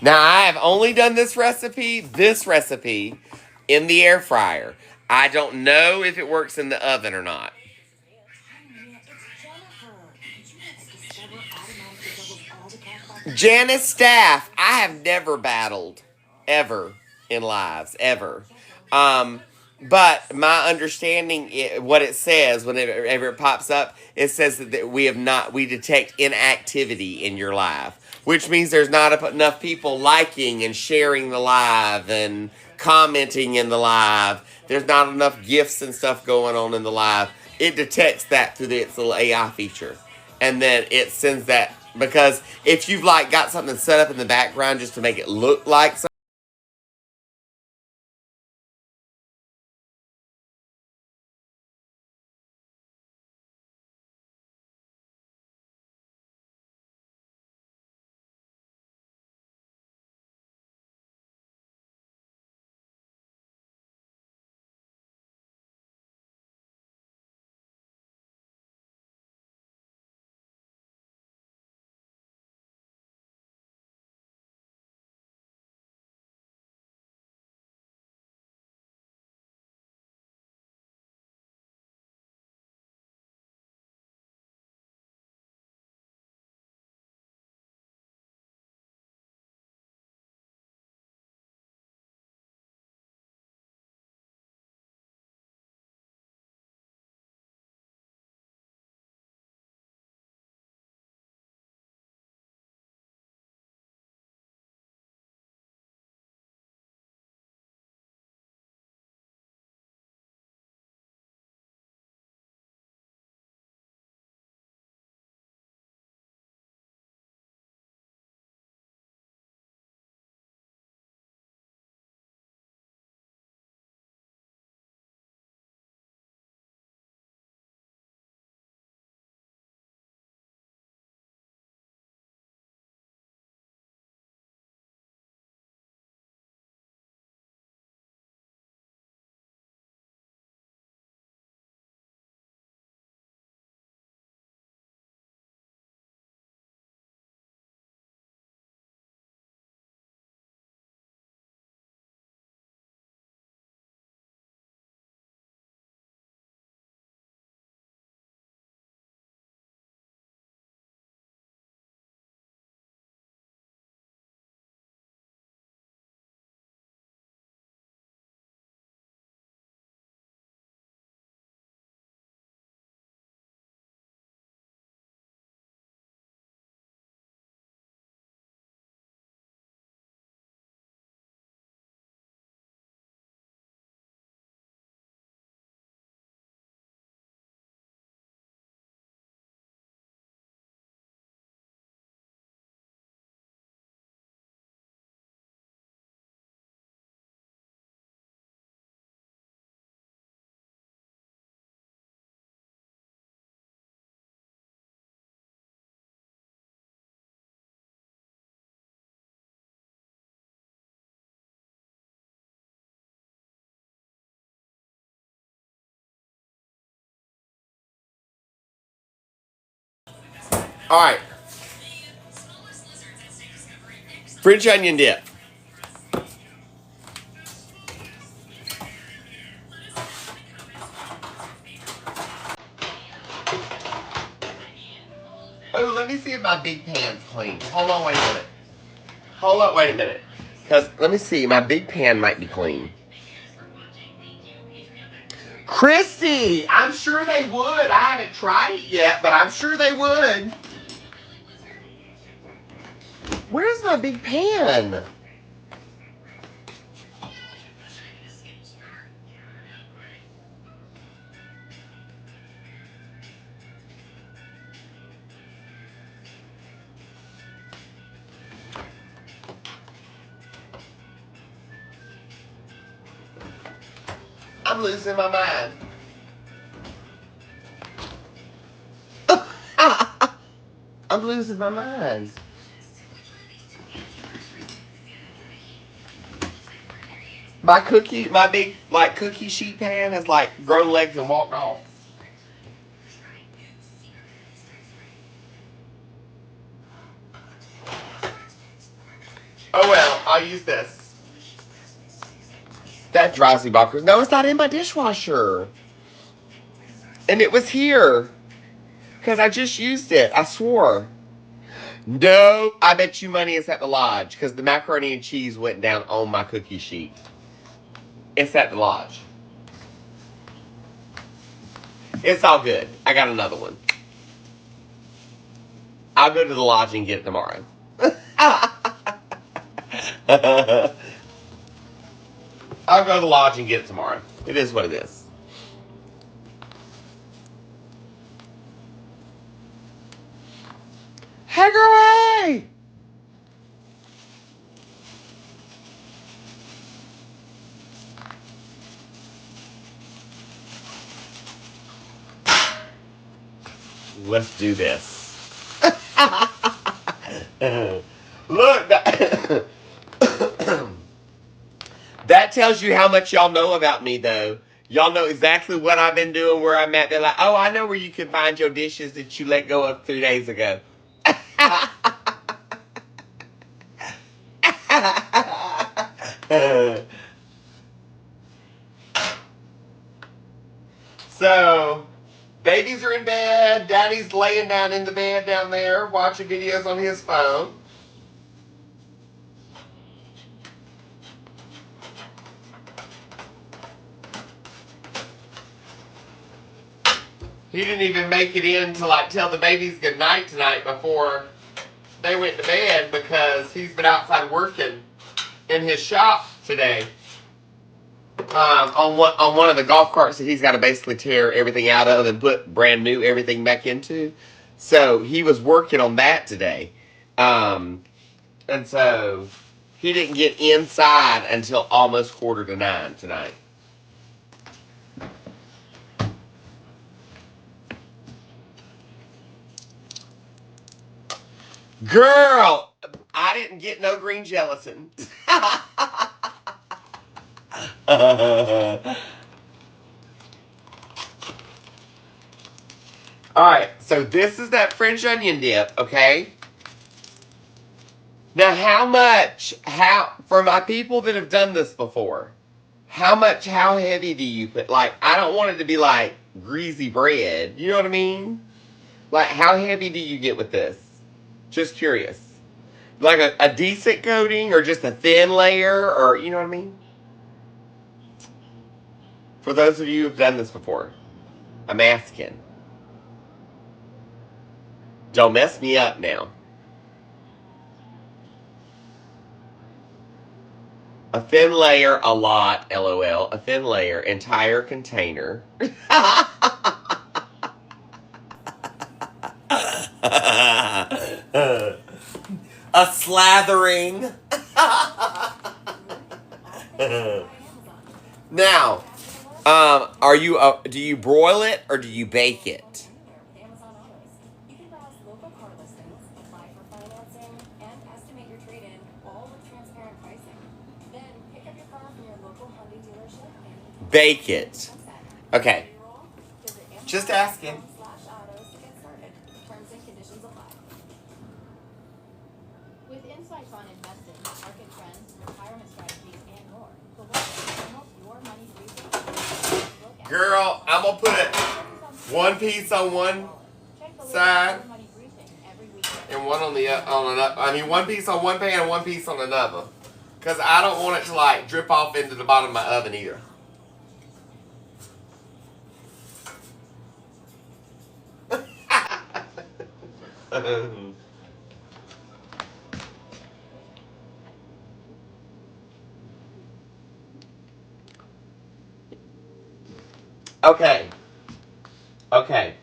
Speaker 1: I have only done this recipe, in the air fryer. I don't know if it works in the oven or not. Janice Staff, I have never battled, ever, in lives, ever. But my understanding, what it says whenever it pops up, it says that we detect inactivity in your live, which means there's not enough people liking and sharing the live and commenting in the live. There's not enough gifts and stuff going on in the live. It detects that through its little AI feature, and then it sends that because if you've like got something set up in the background just to make it look like something. All right, French onion dip. Oh, let me see if my big pan's clean. Hold on, wait a minute. Hold up, wait a minute. Because let me see, my big pan might be clean. Christy, I'm sure they would. I haven't tried it yet, but I'm sure they would. Where's my big pan? I'm losing my mind. I'm losing my mind. My big like cookie sheet pan has like grown legs and walked off. Oh well, I'll use this. That drives me bonkers. No, it's not in my dishwasher. And it was here. Because I just used it. I swore. No, I bet you money it's at the lodge. Because the macaroni and cheese went down on my cookie sheet. It's at the lodge. It's all good. I got another one. I'll go to the lodge and get it tomorrow. I'll go to the lodge and get it tomorrow. It is what it is. Hey, girl, hey! Let's do this. Look, that tells you how much y'all know about me, though. Y'all know exactly what I've been doing, where I'm at. They're like, oh, I know where you can find your dishes that you let go of 3 days ago. So, babies are in bed. Daddy's laying down in the bed down there watching videos on his phone. He didn't even make it in to like tell the babies good night tonight before they went to bed because he's been outside working in his shop today. On one of the golf carts that he's got to basically tear everything out of and put brand new everything back into. So he was working on that today. And so he didn't get inside until almost 8:45 tonight. Girl, I didn't get no green gelatin. Alright, so this is that French onion dip, okay? Now for my people that have done this before, how heavy do you put? Like, I don't want it to be like greasy bread. You know what I mean? Like, how heavy do you get with this? Just curious. Like a decent coating or just a thin layer or, you know what I mean? For those of you who've done this before, I'm asking. Don't mess me up now. A thin layer, a lot, LOL. A thin layer, entire container. A slathering. Now, do you broil it or do you bake it?
Speaker 2: You can browse local car listings, apply for financing, and estimate your trade-in, all with transparent pricing. Then pick up your car from your local Hyundai dealership and
Speaker 1: Bake it. Okay. Just asking.
Speaker 2: /autos to get started. Terms and conditions apply. With insights on investing, market trends, retirement strategies, and more, the one that help your money briefing.
Speaker 1: Girl, I'm gonna put it one piece on one side and one on the on another. I mean, one piece on one pan and one piece on another, cause I don't want it to like drip off into the bottom of my oven either. Okay. Okay.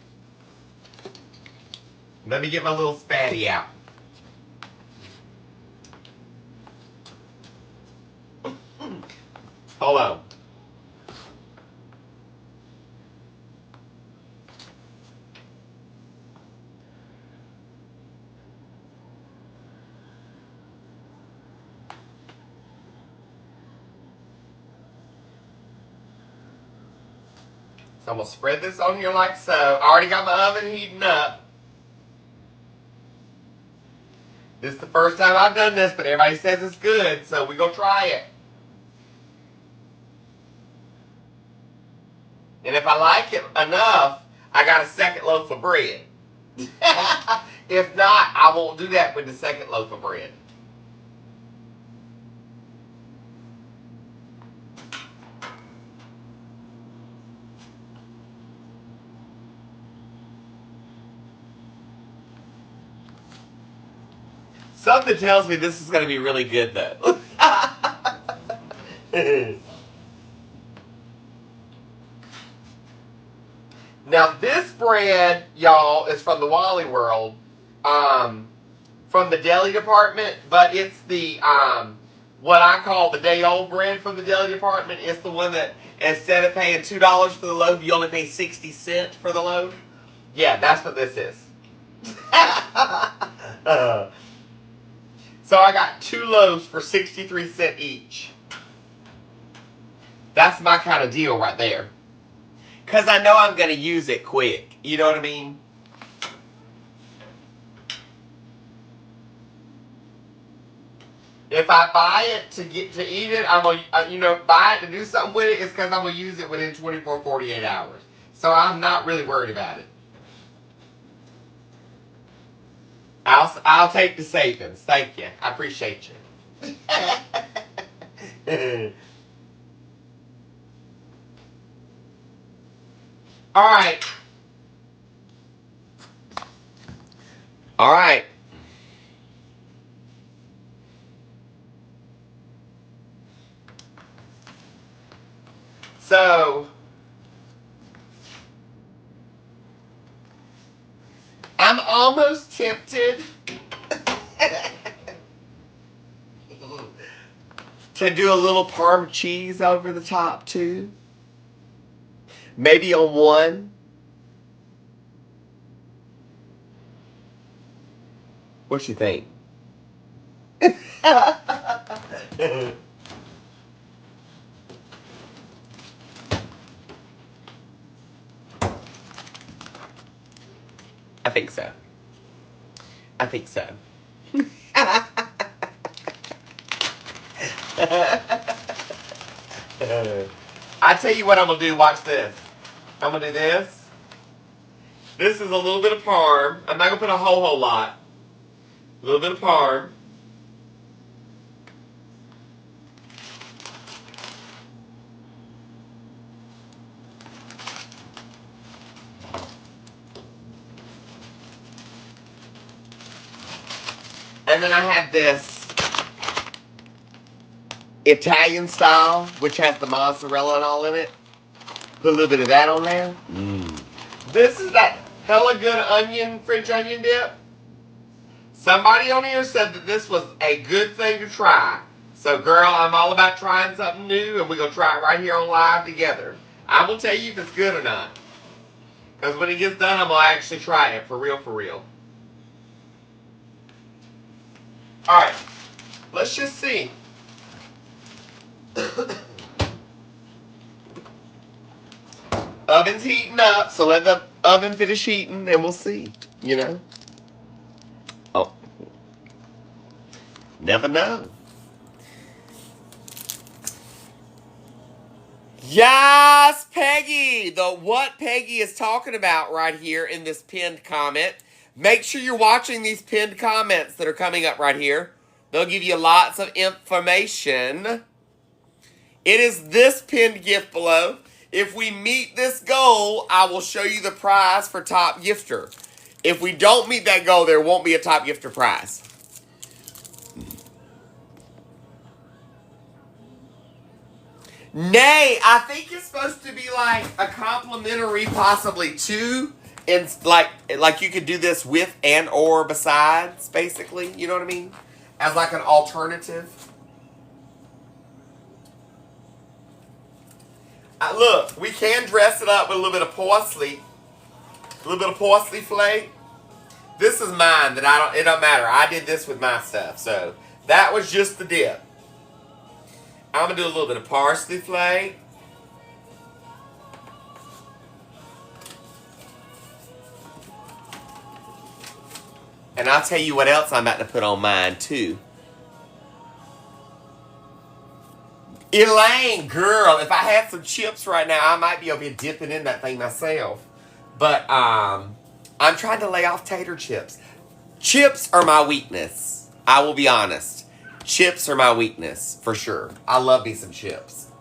Speaker 1: Let me get my little spatty out. Hold on. So I'm going to spread this on here like so. I already got my oven heating up. This is the first time I've done this, but everybody says it's good, so we're going to try it. And if I like it enough, I got a second loaf of bread. If not, I won't do that with the second loaf of bread. Something tells me this is going to be really good, though. Now, this bread, y'all, is from the Wally World, from the deli department, but it's the, what I call the day-old bread from the deli department. It's the one that, instead of paying $2 for the loaf, you only pay 60 cents for the loaf. Yeah, that's what this is. So I got 2 loaves for 63 cents each. That's my kind of deal right there. Because I know I'm going to use it quick. You know what I mean? If I buy it to eat it, I'm going to, buy it to do something with it, it's because I'm going to use it within 24, 48 hours. So I'm not really worried about it. I'll take the savings. Thank you. I appreciate you. All right. All right. So, I'm almost tempted to do a little Parm cheese over the top too. Maybe on one. What you think? I think so. I think so. I tell you what I'm going to do. Watch this. I'm going to do this. This is a little bit of Parm. I'm not going to put a whole lot. A little bit of Parm. And then I have this Italian style, which has the mozzarella and all in it. Put a little bit of that on there. This is that hella good French onion dip. Somebody on here said that this was a good thing to try. So, girl, I'm all about trying something new, and we're going to try it right here on live together. I'm going to tell you if it's good or not. Because when it gets done, I'm going to actually try it for real, for real. Alright, let's just see. Oven's heating up, so let the oven finish heating, and we'll see. You know? Oh. Never know. Yes, Peggy! What Peggy is talking about right here in this pinned comment. Make sure you're watching these pinned comments that are coming up right here. They'll give you lots of information. It is this pinned gift below. If we meet this goal, I will show you the prize for top gifter. If we don't meet that goal, there won't be a top gifter prize. Nay, I think it's supposed to be like a complimentary, possibly two, and like you could do this with and or besides, basically. You know what I mean? As like an alternative. Look, we can dress it up with a little bit of parsley, flake. This is mine that it don't matter. I did this with my stuff, so that was just the dip. I'm going to do a little bit of parsley flake. And I'll tell you what else I'm about to put on mine, too. Elaine, girl, if I had some chips right now, I might be over here dipping in that thing myself. But I'm trying to lay off tater chips. Chips are my weakness. I will be honest. Chips are my weakness, for sure. I love me some chips.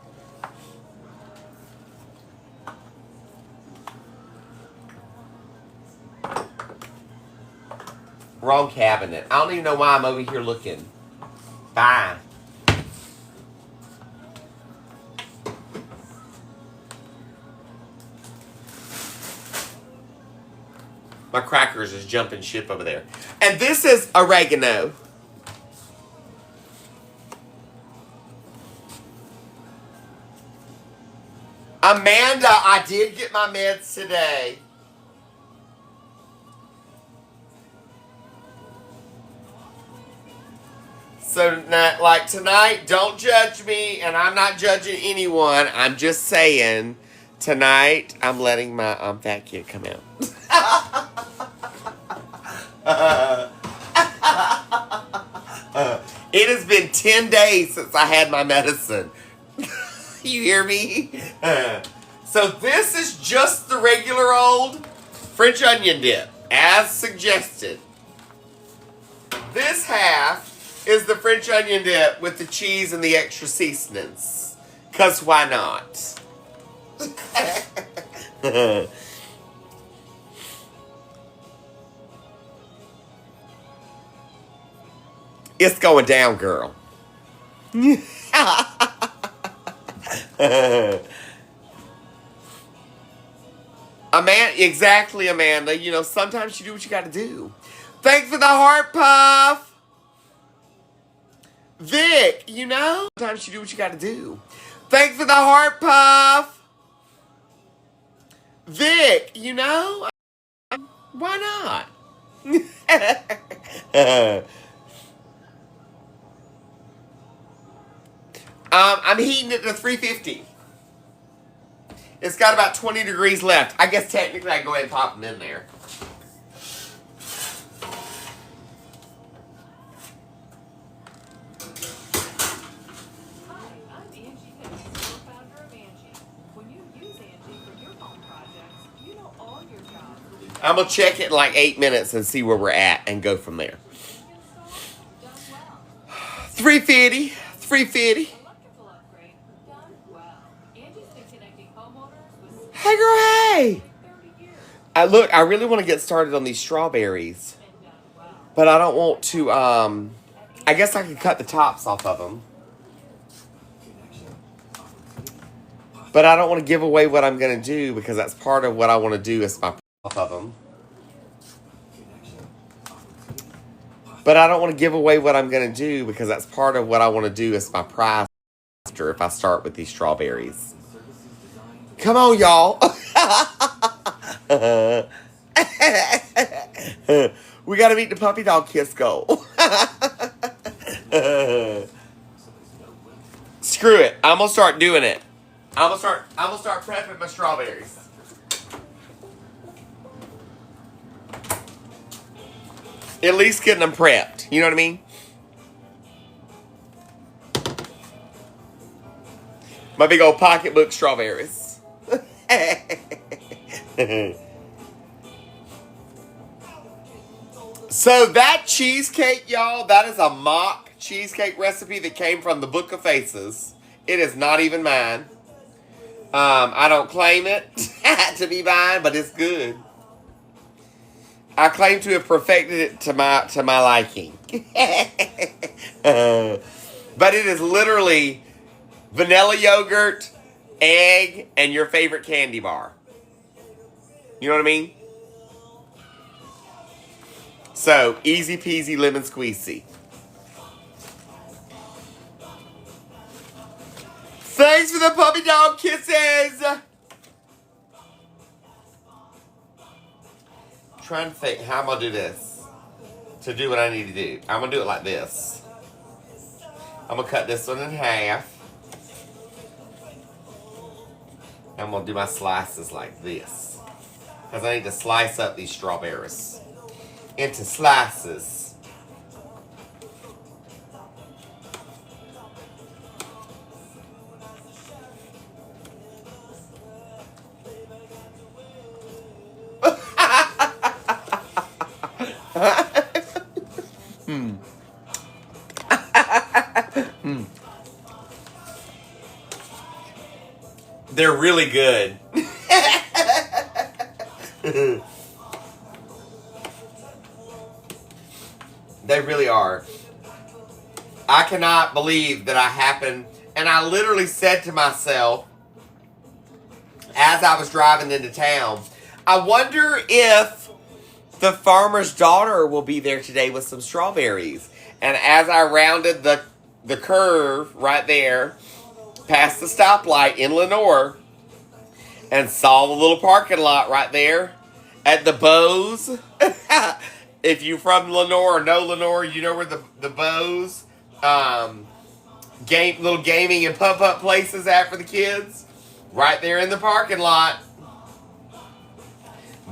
Speaker 1: Wrong cabinet. I don't even know why I'm over here looking. Bye. My crackers is jumping ship over there. And this is oregano. Amanda, I did get my meds today. So, like tonight, don't judge me, and I'm not judging anyone. I'm just saying, tonight, I'm letting my fat kid come out. It has been 10 days since I had my medicine. You hear me? So this is just the regular old French onion dip, as suggested. This half is the French onion dip with the cheese and the extra seasonings. 'Cause why not? It's going down, girl. Exactly, Amanda. You know, sometimes you do what you gotta do. Thanks for the heart puff. Vic, you know, sometimes you do what you gotta do. Thanks for the heart puff. Vic, you know, why not? I'm heating it to 350. It's got about 20 degrees left. I guess technically I can go ahead and pop them in there. I'm going to check it in like 8 minutes and see where we're at and go from there. 350. 350. Hey, girl, hey. I really want to get started on these strawberries. But I don't want to, I guess I could cut the tops off of them. But I don't want to give away what I'm going to do because that's part of what I want to do is my off of them. But I don't want to give away what I'm going to do because that's part of what I want to do is my prize after if I start with these strawberries. Come on, y'all. We got to meet the puppy dog kiss goal. Screw it. I'm going to start doing it. I'm gonna start prepping my strawberries. At least getting them prepped. You know what I mean? My big old pocketbook strawberries. So that cheesecake, y'all, that is a mock cheesecake recipe that came from the Book of Faces. It is not even mine. I don't claim it to be mine, but it's good. I claim to have perfected it to my liking. But it is literally vanilla yogurt, egg, and your favorite candy bar. You know what I mean? So, easy peasy lemon squeezy. Thanks for the puppy dog kisses! Trying to think how I'm going to do this to do what I need to do. I'm going to do it like this. I'm going to cut this one in half. I'm going to do my slices like this. Because I need to slice up these strawberries into slices. They're really good. They really are. I cannot believe that I happened, and I literally said to myself, as I was driving into town, I wonder if the farmer's daughter will be there today with some strawberries. And as I rounded the curve right there, past the stoplight in Lenore, and saw the little parking lot right there at the Bows. If you're from Lenore or know Lenore, you know where the Bows little gaming and pump-up places at for the kids. Right there in the parking lot.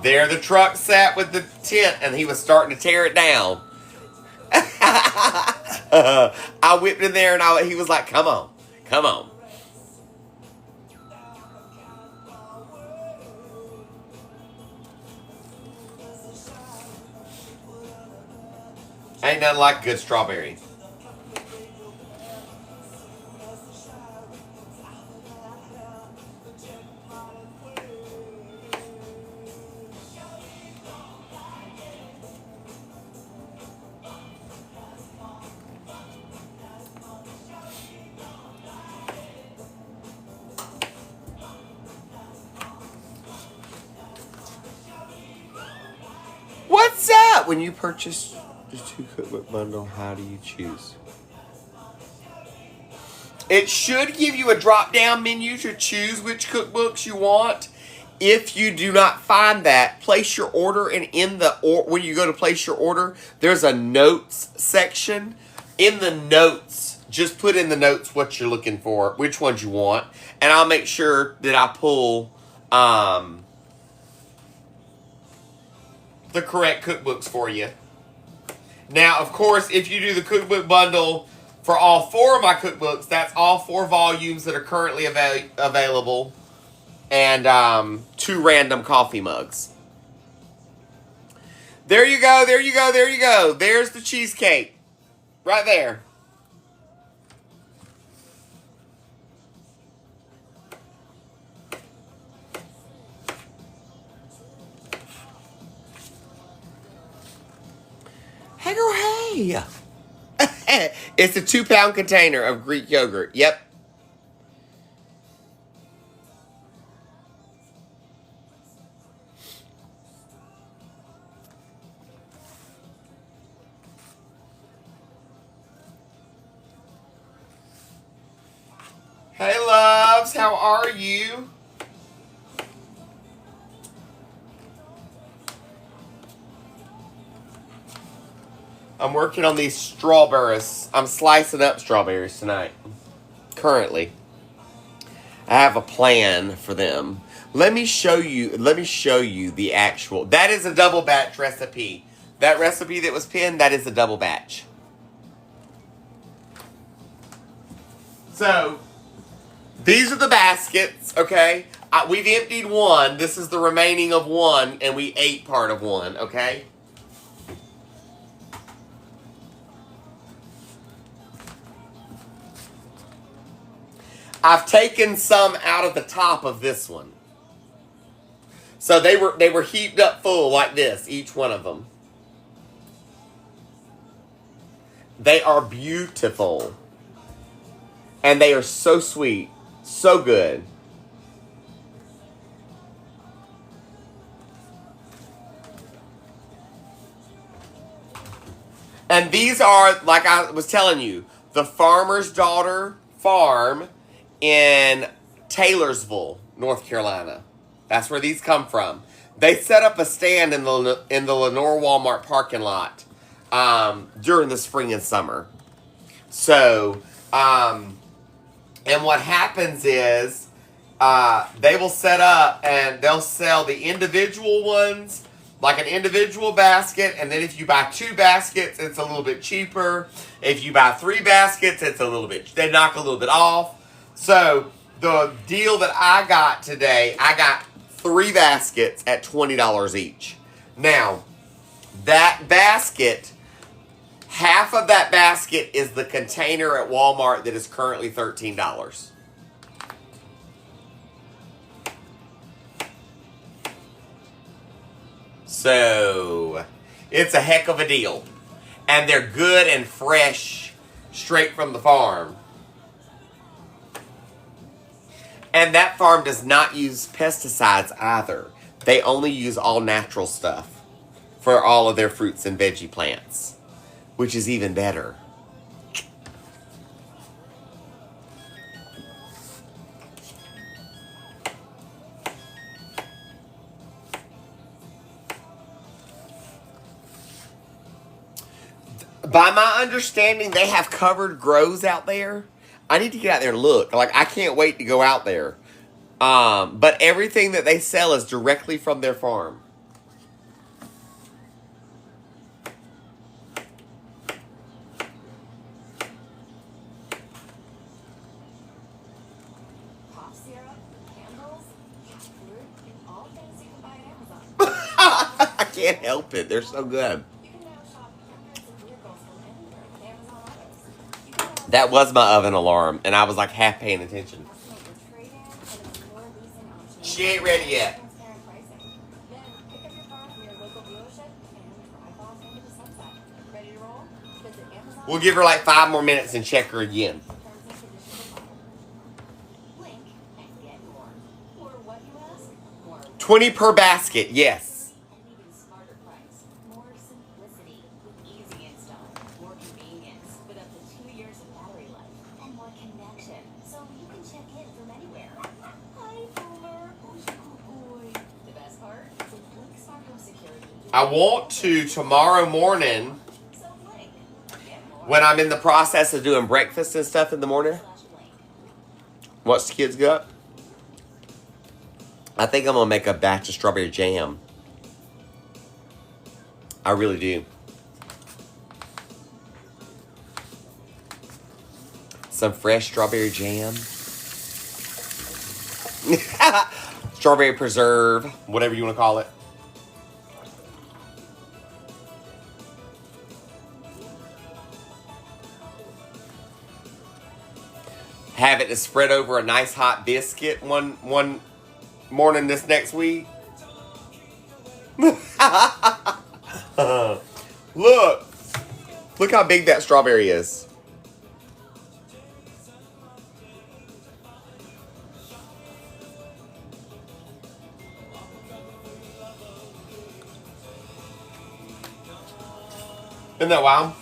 Speaker 1: There the truck sat with the tent, and he was starting to tear it down. I whipped in there, and he was like, come on, come on. Ain't nothing like good strawberry. What's up? When you purchase the 2 cookbook bundle, how do you choose? It should give you a drop-down menu to choose which cookbooks you want. If you do not find that, place your order, and when you go to place your order, there's a notes section. In the notes, just put in the notes what you're looking for, which ones you want, and I'll make sure that I pull the correct cookbooks for you. Now, of course, if you do the cookbook bundle for all 4 of my cookbooks, that's all 4 volumes that are currently available, and 2 random coffee mugs. There you go, there you go, there you go. There's the cheesecake. Right there. Hey, girl, hey. It's a 2-pound container of Greek yogurt. Yep. Hey, loves. How are you? I'm working on these strawberries. I'm slicing up strawberries tonight. Currently. I have a plan for them. Let me show you the actual. That is a double batch recipe. That recipe that was pinned, that is a double batch. So, these are the baskets, okay? We've emptied one. This is the remaining of one, and we ate part of one, okay? I've taken some out of the top of this one. So they were heaped up full like this, each one of them. They are beautiful. And they are so sweet. So good. And these are, like I was telling you, the Farmer's Daughter Farm in Taylorsville, North Carolina. That's where these come from. They set up a stand in the Lenore Walmart parking lot during the spring and summer. So, and what happens is they will set up and they'll sell the individual ones, like an individual basket, and then if you buy 2 baskets, it's a little bit cheaper. If you buy 3 baskets, it's a little bit, they knock a little bit off. So, the deal that I got today, I got 3 baskets at $20 each. Now, that basket, half of that basket is the container at Walmart that is currently $13. So, it's a heck of a deal. And they're good and fresh, straight from the farm. And that farm does not use pesticides either. They only use all natural stuff for all of their fruits and veggie plants, which is even better. By my understanding, they have covered grows out there. I need to get out there and look. Like, I can't wait to go out there. But everything that they sell is directly from their farm.
Speaker 2: Cough syrup, candles, cat food, all things you can buy on Amazon.
Speaker 1: I can't help it. They're so good.
Speaker 2: You can now shop hundreds of vehicles from anywhere with Amazon Autos. You can now
Speaker 1: That was my oven alarm, and I was like half paying attention.
Speaker 2: estimate your trade-in and explore leasing options.
Speaker 1: She ain't ready yet.
Speaker 2: Transparent pricing. Then pick up your car from your local dealership and drive off into the sunset. Ready to roll? Visit Amazon.
Speaker 1: We'll give her like 5 more minutes and check her again.
Speaker 2: Terms and conditions apply. Blink and get more. Or what you ask? More.
Speaker 1: 20 per basket, yes.
Speaker 2: And even smarter price. More simplicity with easy install. More convenience with up to 2 years of battery life. And more connection. So you can check in from anywhere. Hi, Boomer. Who's your good boy? The best part? With Blink Smart Home Security.
Speaker 1: I want to tomorrow morning,
Speaker 2: So Blink. Get more.
Speaker 1: when I'm in the process of doing breakfast and stuff in the morning.
Speaker 2: /Blink.
Speaker 1: What's the kids got? I think I'm going to make a batch of strawberry jam. I really do. Some fresh strawberry jam. Strawberry preserve, whatever you want to call it. Have it to spread over a nice hot biscuit one morning this next week. Look how big that strawberry is. Isn't that wild?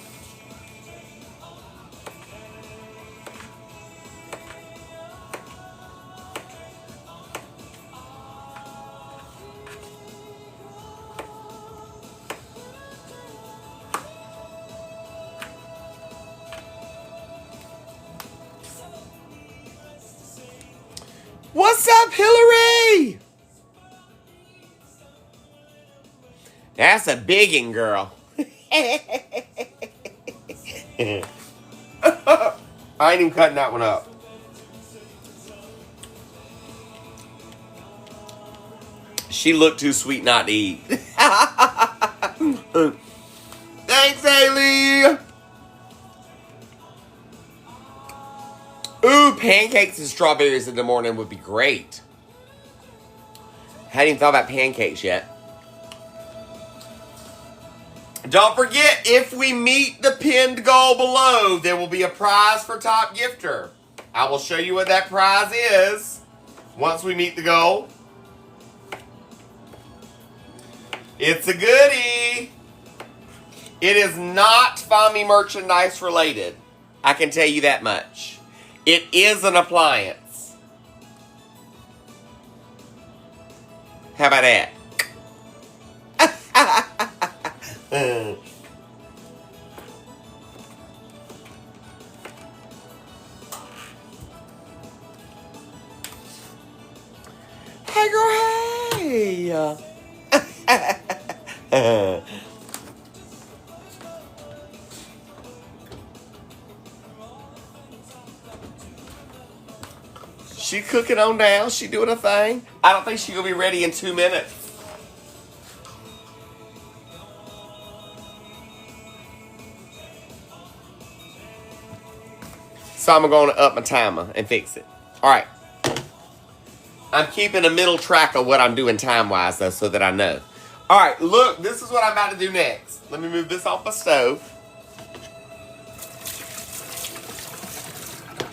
Speaker 1: What's up, Hillary? That's a biggin', girl. I ain't even cutting that one up. She looked too sweet not to eat. Thanks, Haley. Ooh, pancakes and strawberries in the morning would be great. Hadn't even thought about pancakes yet. Don't forget, if we meet the pinned goal below, there will be a prize for top gifter. I will show you what that prize is once we meet the goal. It's a goodie. It is not Fami merchandise related. I can tell you that much. It is an appliance. How about that? Hey girl, hey. She cooking on down. She doing a thing. I don't think she gonna be ready in 2 minutes. So I'm going to up my timer and fix it. All right. I'm keeping a middle track of what I'm doing time-wise, though, so that I know. All right, look, this is what I'm about to do next. Let me move this off my stove.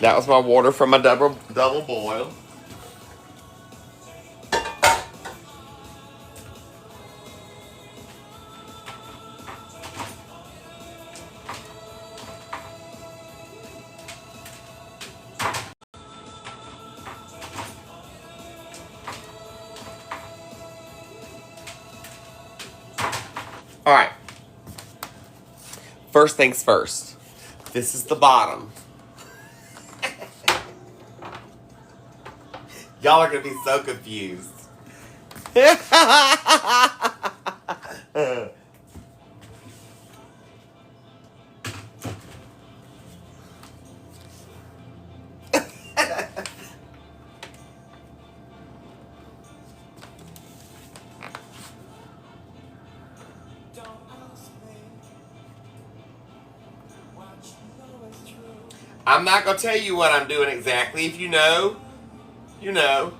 Speaker 1: That was my water from my double boil. All right. First things first. This is the bottom. Y'all are going to be so confused. I'm not going to tell you what I'm doing exactly. If you know, you know.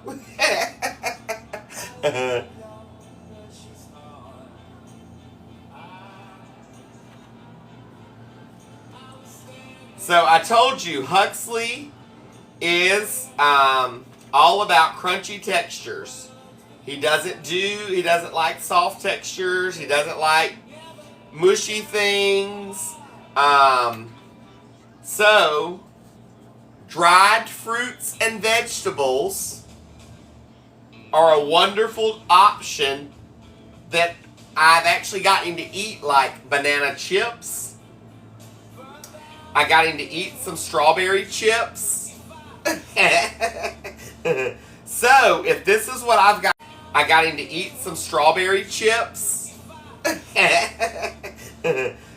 Speaker 1: So I told you Huxley is all about crunchy textures. He doesn't like soft textures. He doesn't like mushy things. So dried fruits and vegetables are a wonderful option that I've actually gotten to eat, like banana chips. I got him to eat some strawberry chips. So, if this is what I've got, I got him to eat some strawberry chips.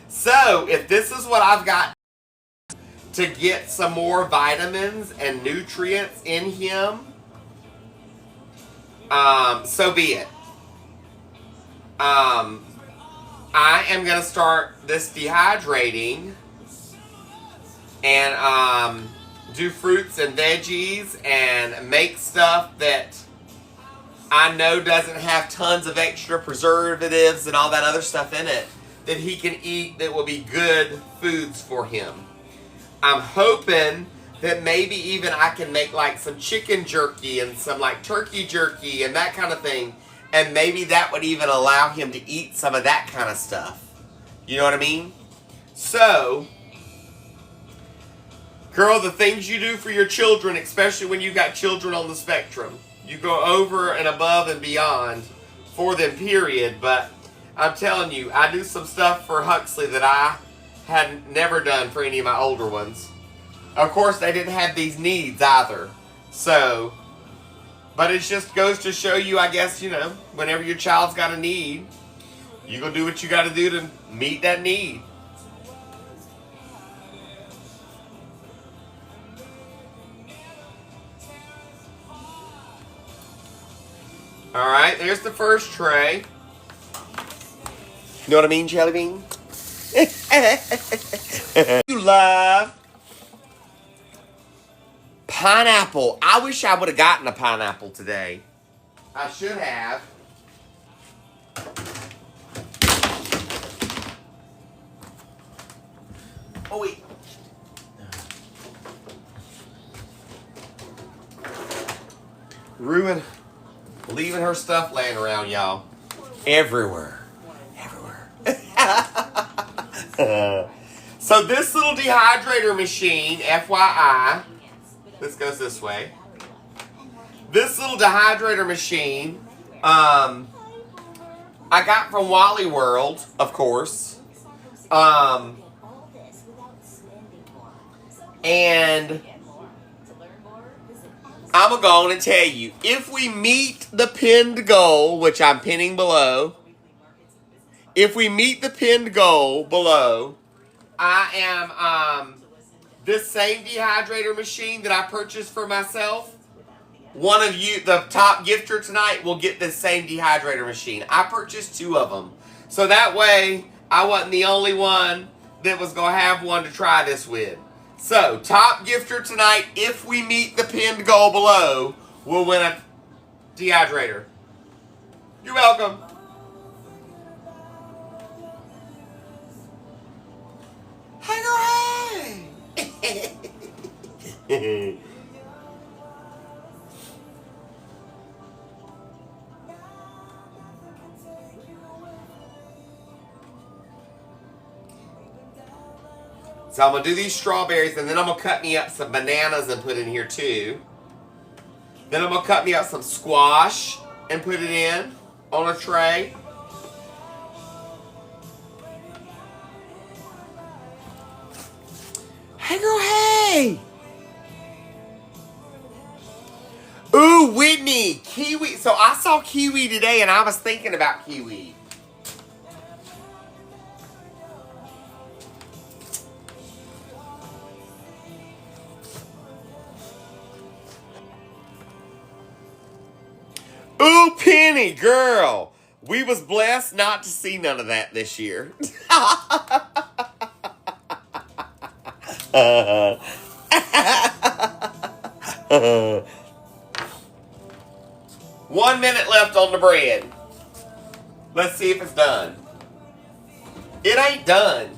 Speaker 1: So, if this is what I've got to get some more vitamins and nutrients in him, so be it. I am going to start this dehydrating and do fruits and veggies and make stuff that I know doesn't have tons of extra preservatives and all that other stuff in it that he can eat that will be good foods for him. I'm hoping that maybe even I can make like some chicken jerky and some like turkey jerky and that kind of thing, and maybe that would even allow him to eat some of that kind of stuff. You know what I mean? So, girl, the things you do for your children, especially when you got children on the spectrum, you go over and above and beyond for them, period. But I'm telling you, I do some stuff for Huxley that I had never done for any of my older ones. Of course, they didn't have these needs either. So, but it just goes to show you, I guess, you know, whenever your child's got a need, you go do what you got to do to meet that need. Alright, there's the first tray. You know what I mean, Jelly Bean? You love pineapple. I wish I would have gotten a pineapple today. I should have. Oh, wait. Leaving her stuff laying around, y'all. Everywhere. So this little dehydrator machine, FYI, this goes this way. This little dehydrator machine, I got from Wally World, of course. And I'm going to go on and tell you, if we meet the pinned goal, which I'm pinning below, if we meet the pinned goal below, I am, this same dehydrator machine that I purchased for myself, one of you, the top gifter tonight, will get this same dehydrator machine. I purchased 2 of them. So that way, I wasn't the only one that was going to have one to try this with. So, top gifter tonight, if we meet the pinned goal below, will win a dehydrator. You're welcome. Hey, girl, hey. So I'm going to do these strawberries, and then I'm going to cut me up some bananas and put in here too. Then I'm going to cut me up some squash and put it in on a tray. Hey girl, hey! Ooh, Whitney, kiwi. So I saw kiwi today and I was thinking about kiwi. Ooh, Penny, girl. We was blessed not to see none of that this year. 1 minute left on the bread. Let's see if it's done. It ain't done.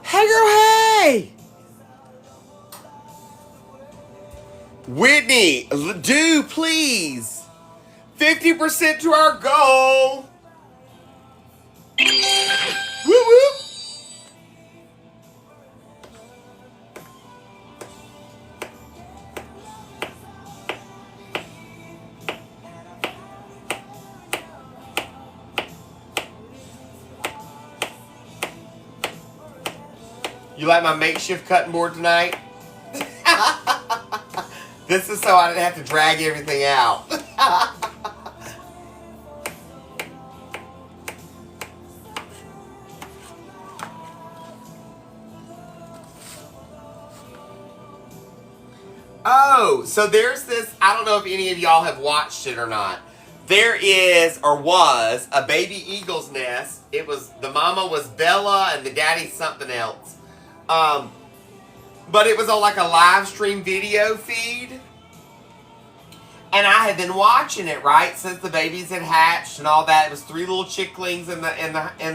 Speaker 1: Hey girl, hey! Whitney, do please. 50% to our goal. Woo woo. You like my makeshift cutting board tonight? This is so I didn't have to drag everything out. Oh, so there's this, I don't know if any of y'all have watched it or not. There is, or was, a baby eagle's nest. It was, the mama was Bella and the daddy something else. But it was on like a live stream video feed. And I had been watching it, right, since the babies had hatched and all that. It was 3 little chicklings in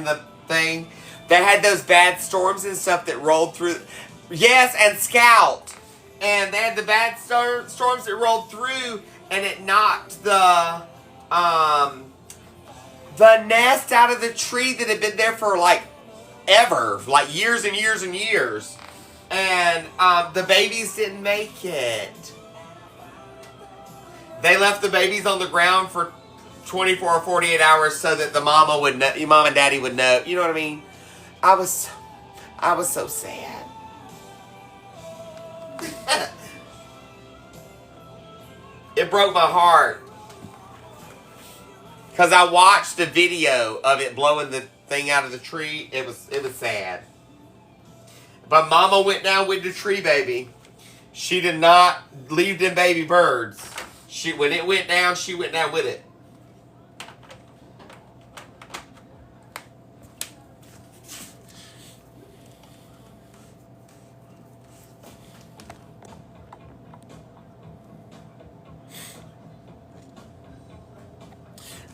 Speaker 1: the thing. They had those bad storms and stuff that rolled through. Yes, and Scout. And they had the bad storms that rolled through, and it knocked the nest out of the tree that had been there for like ever, like years and years and years. And the babies didn't make it. They left the babies on the ground for 24 or 48 hours so that the mama would know, mom and daddy would know. You know what I mean? I was so sad. It broke my heart. Because I watched the video of it blowing the thing out of the tree. It was sad. But mama went down with the tree, baby. She did not leave them baby birds. When it went down, she went down with it.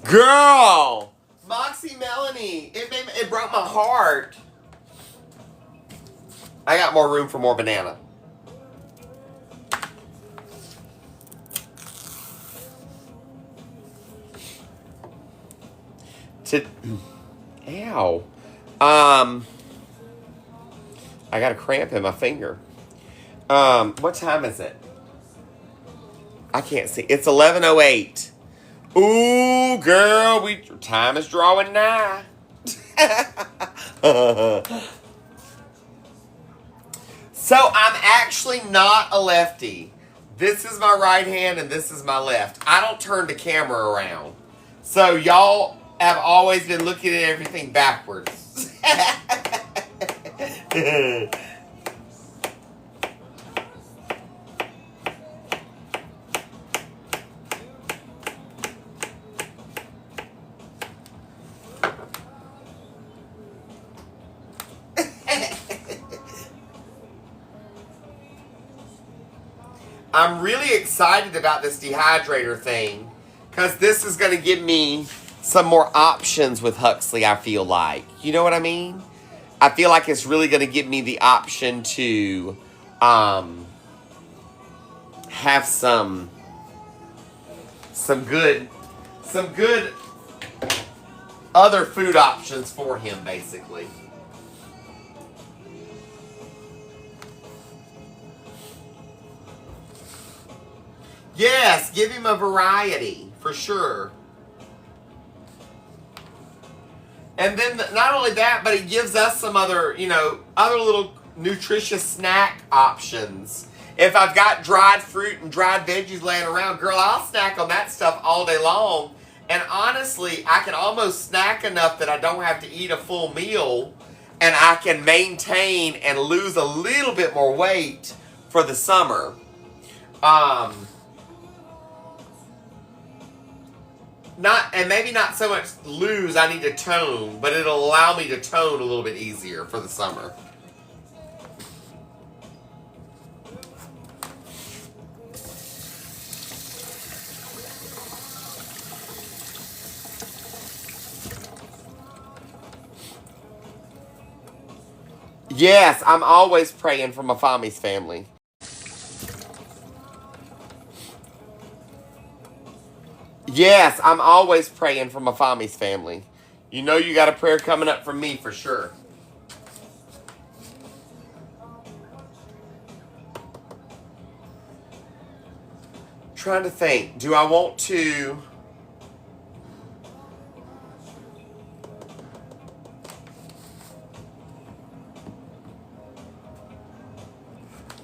Speaker 1: Girl! Moxie Melanie. It broke my heart. I got more room for more banana. Ow. I got a cramp in my finger. What time is it? I can't see. It's 11:08. Ooh, girl, time is drawing nigh. So I'm actually not a lefty. This is my right hand and this is my left. I don't turn the camera around. So y'all have always been looking at everything backwards. I'm really excited about this dehydrator thing because this is going to give me some more options with Huxley, I feel like. You know what I mean? I feel like it's really going to give me the option to have some good other food options for him, basically. Yes, give him a variety, for sure. And then not only that, but it gives us some other, other little nutritious snack options. If I've got dried fruit and dried veggies laying around, girl, I'll snack on that stuff all day long. And honestly, I can almost snack enough that I don't have to eat a full meal, and I can maintain and lose a little bit more weight for the summer. Maybe not so much lose, I need to tone, but it'll allow me to tone a little bit easier for the summer. Yes, I'm always praying for my family's family. Yes, I'm always praying for my family's family. You know you got a prayer coming up from me for sure. Trying to think. Do I want to...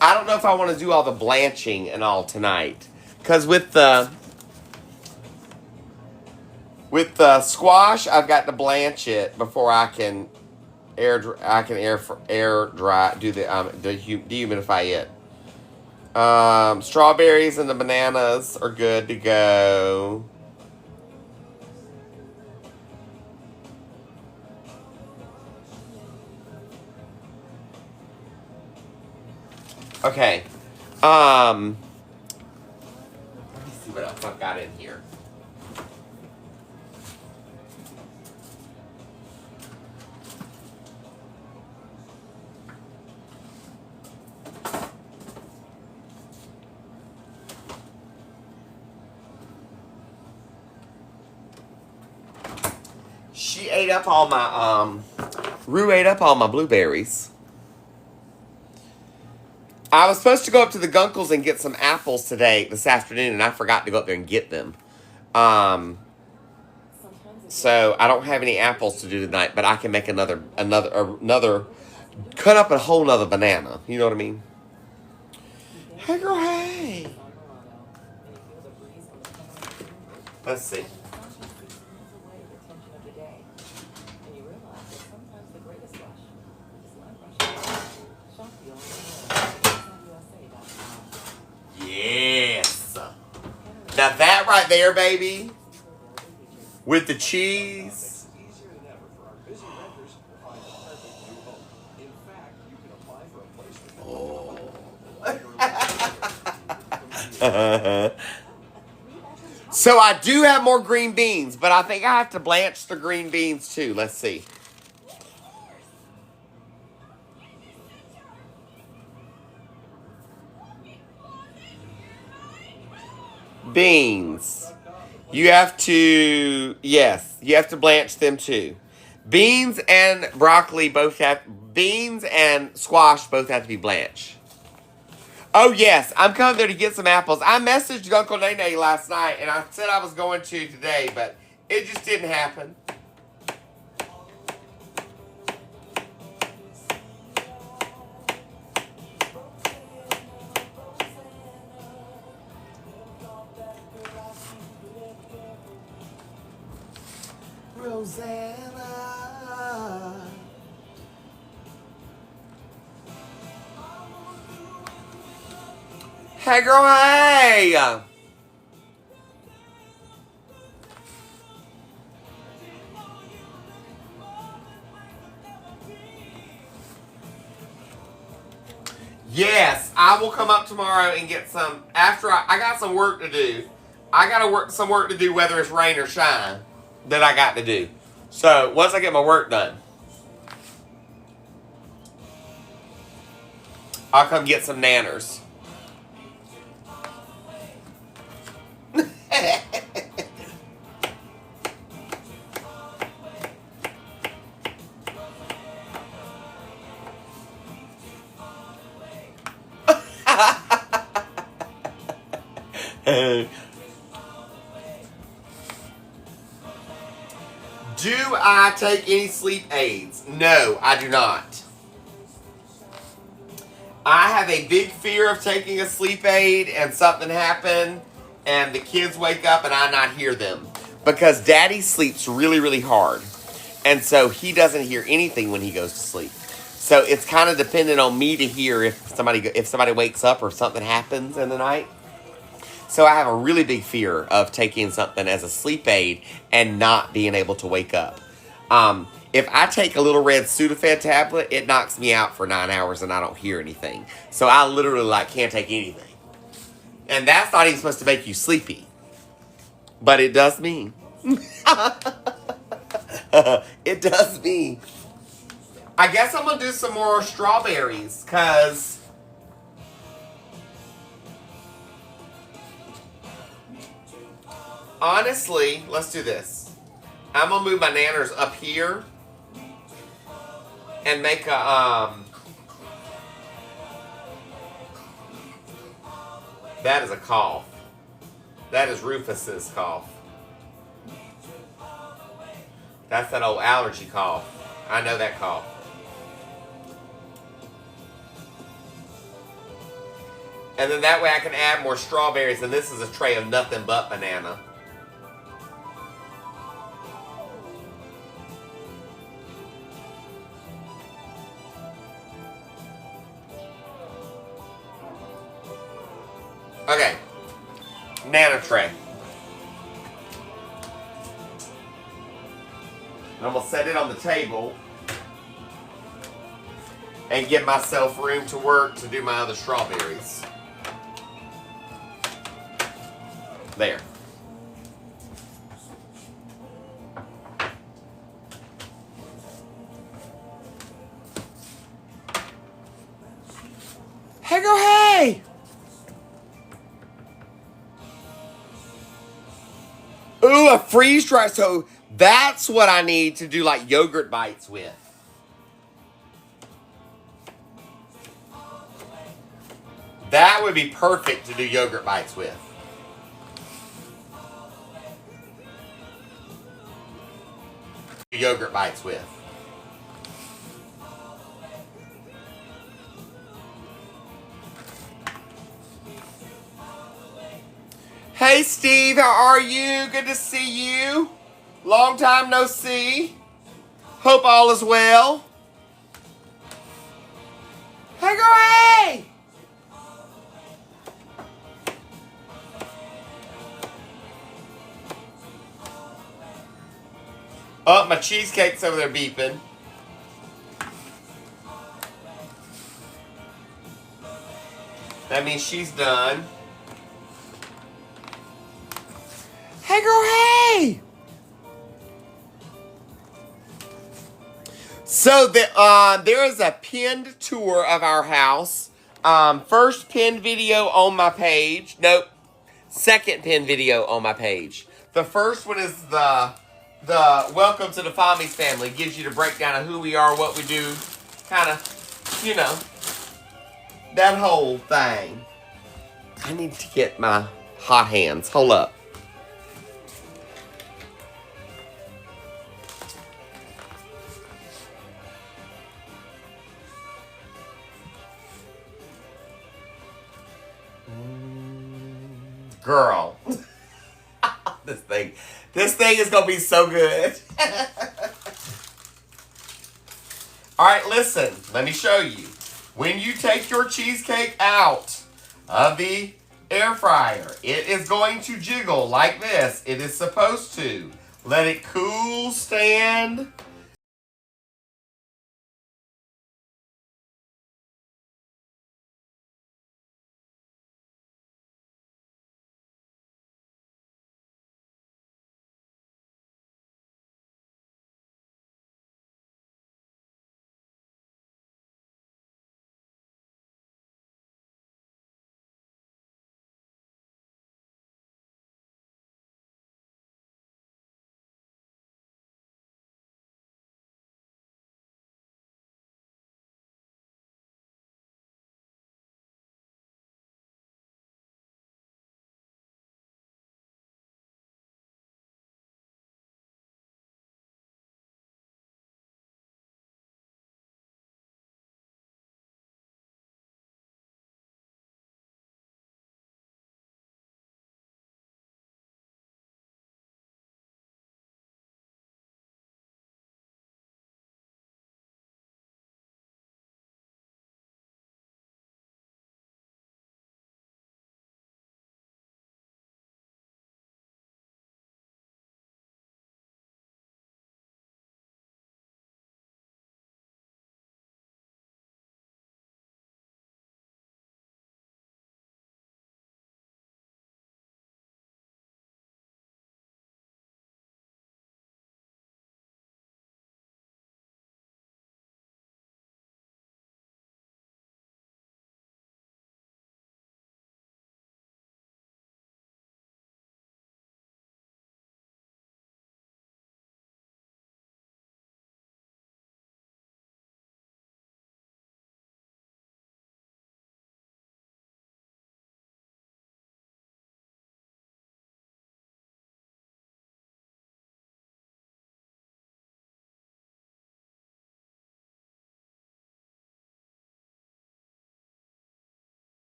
Speaker 1: I don't know if I want to do all the blanching and all tonight. Because with the squash, I've got to blanch it before I can air dry, do the dehumidify it. Strawberries and the bananas are good to go. Okay. Let me see what else I've got in here. She ate up all my, Rue ate up all my blueberries. I was supposed to go up to the Gunkles and get some apples this afternoon, and I forgot to go up there and get them. So I don't have any apples to do tonight, but I can make another, cut up a whole nother banana. You know what I mean? Hey, girl, hey. Let's see. Yes. Now that right there, baby, with the cheese. Oh. So I do have more green beans, but I think I have to blanch the green beans too. Let's see. Beans. You have to, yes, you have to blanch them too. Beans and squash both have to be blanched. Oh, yes, I'm coming there to get some apples. I messaged Uncle Nene last night, and I said I was going to today, but it just didn't happen. Rosanna. Hey, girl, hey. Yes, I will come up tomorrow and get some. After I got some work to do. I got some work to do whether it's rain or shine that I got to do. So once I get my work done, I'll come get some nanners. Do I take any sleep aids? No, I do not. I have a big fear of taking a sleep aid and something happen and the kids wake up and I not hear them. Because Daddy sleeps really, really hard. And so he doesn't hear anything when he goes to sleep. So it's kind of dependent on me to hear if somebody wakes up or something happens in the night. So I have a really big fear of taking something as a sleep aid and not being able to wake up. If I take a little red Sudafed tablet, it knocks me out for 9 hours and I don't hear anything. So I literally can't take anything. And that's not even supposed to make you sleepy. But it does me. It does me. I guess I'm going to do some more strawberries because honestly, let's do this. I'm going to move my nanners up here and make a, that is a cough. That is Rufus's cough. That's that old allergy cough. I know that cough. And then that way I can add more strawberries, and this is a tray of nothing but banana. Okay, nana tray. I'm going to set it on the table and give myself room to work to do my other strawberries. There. Hey, girl, hey! Ooh, a freeze dry. So that's what I need to do like yogurt bites with. That would be perfect to do yogurt bites with. Yogurt bites with. Hey Steve, how are you? Good to see you. Long time no see. Hope all is well. Hey girl, hey! Oh, my cheesecake's over there beeping. That means she's done. Hey girl, hey! So there is a pinned tour of our house. First pinned video on my page. Nope. Second pinned video on my page. The first one is the welcome to the Fami's family. Gives you the breakdown of who we are, what we do. Kind of, you know, that whole thing. I need to get my hot hands. Hold up. Girl. This thing is gonna be so good. Alright, listen, let me show you. When you take your cheesecake out of the air fryer, it is going to jiggle like this. It is supposed to. Let it cool, stand.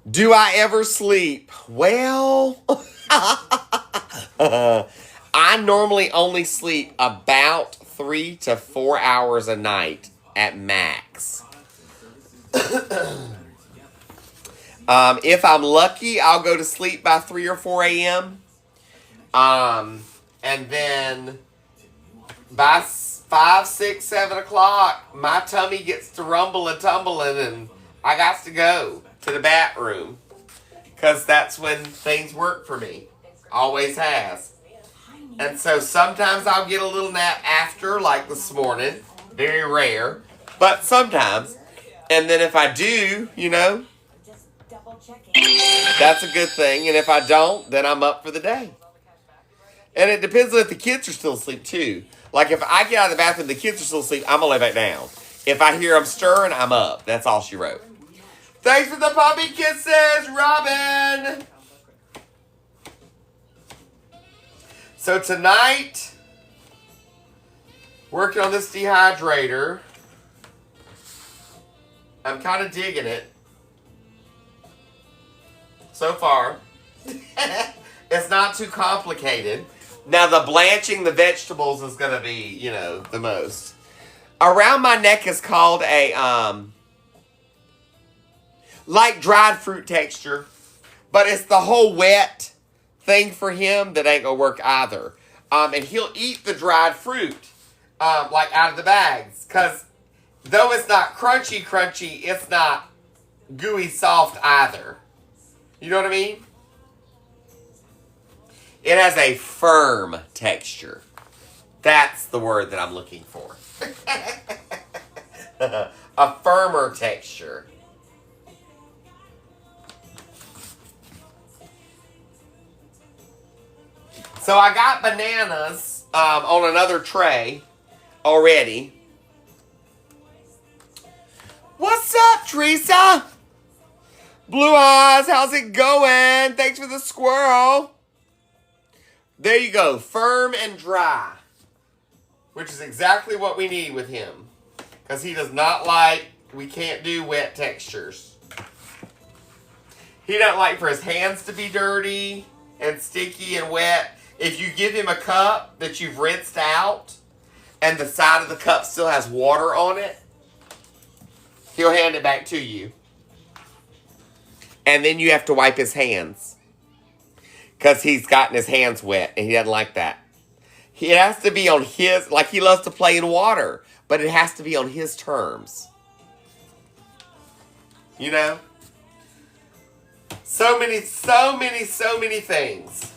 Speaker 1: Do I ever sleep? Well, I normally only sleep about 3 to 4 hours a night at max. If I'm lucky, I'll go to sleep by 3 or 4 a.m. And then by 5, 6, 7 o'clock, my tummy gets to rumble and tumbling, and I got to go to the bathroom. Because that's when things work for me. Always has. And so sometimes I'll get a little nap after, like this morning. Very rare. But sometimes. And then if I do, that's a good thing. And if I don't, then I'm up for the day. And it depends on if the kids are still asleep, too. Like, if I get out of the bathroom and the kids are still asleep, I'm going to lay back down. If I hear them stirring, I'm up. That's all she wrote. Thanks for the puppy kisses, Robin! So tonight, working on this dehydrator. I'm kind of digging it. So far. It's not too complicated. Now, the blanching the vegetables is going to be, the most. Around my neck is called a, like dried fruit texture. But it's the whole wet thing for him that ain't going to work either. And he'll eat the dried fruit, like out of the bags. Because though it's not crunchy, it's not gooey soft either. You know what I mean? It has a firm texture. That's the word that I'm looking for. A firmer texture. So I got bananas on another tray already. What's up, Teresa? Blue Eyes, how's it going? Thanks for the squirrel. There you go, firm and dry, which is exactly what we need with him, because he does not like, we can't do wet textures. He doesn't like for his hands to be dirty and sticky and wet. If you give him a cup that you've rinsed out and the side of the cup still has water on it, he'll hand it back to you. And then you have to wipe his hands. Because he's gotten his hands wet, and he doesn't like that. It has to be on his, like he loves to play in water, but it has to be on his terms. So many things.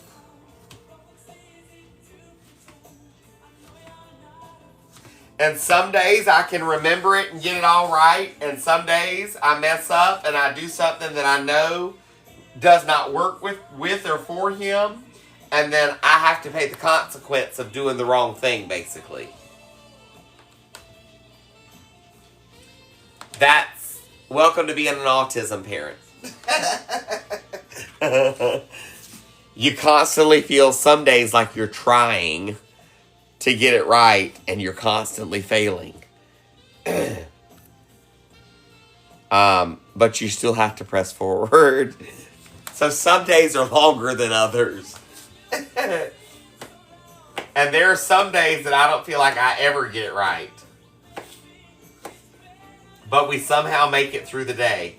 Speaker 1: And some days I can remember it and get it all right, and some days I mess up and I do something that I know does not work with or for him, and then I have to pay the consequence of doing the wrong thing, basically. That's welcome to being an autism parent. You constantly feel some days like you're trying to get it right, and you're constantly failing. But you still have to press forward. So some days are longer than others. And there are some days that I don't feel like I ever get it right. But we somehow make it through the day.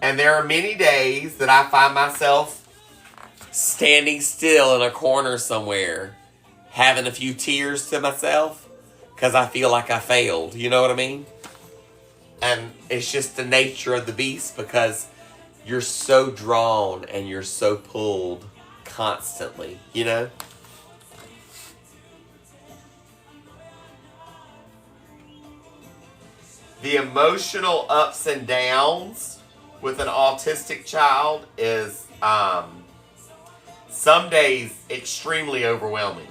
Speaker 1: And there are many days that I find myself standing still in a corner somewhere, having a few tears to myself, because I feel like I failed. You know what I mean? And it's just the nature of the beast, because you're so drawn and you're so pulled constantly, The emotional ups and downs with an autistic child is some days extremely overwhelming.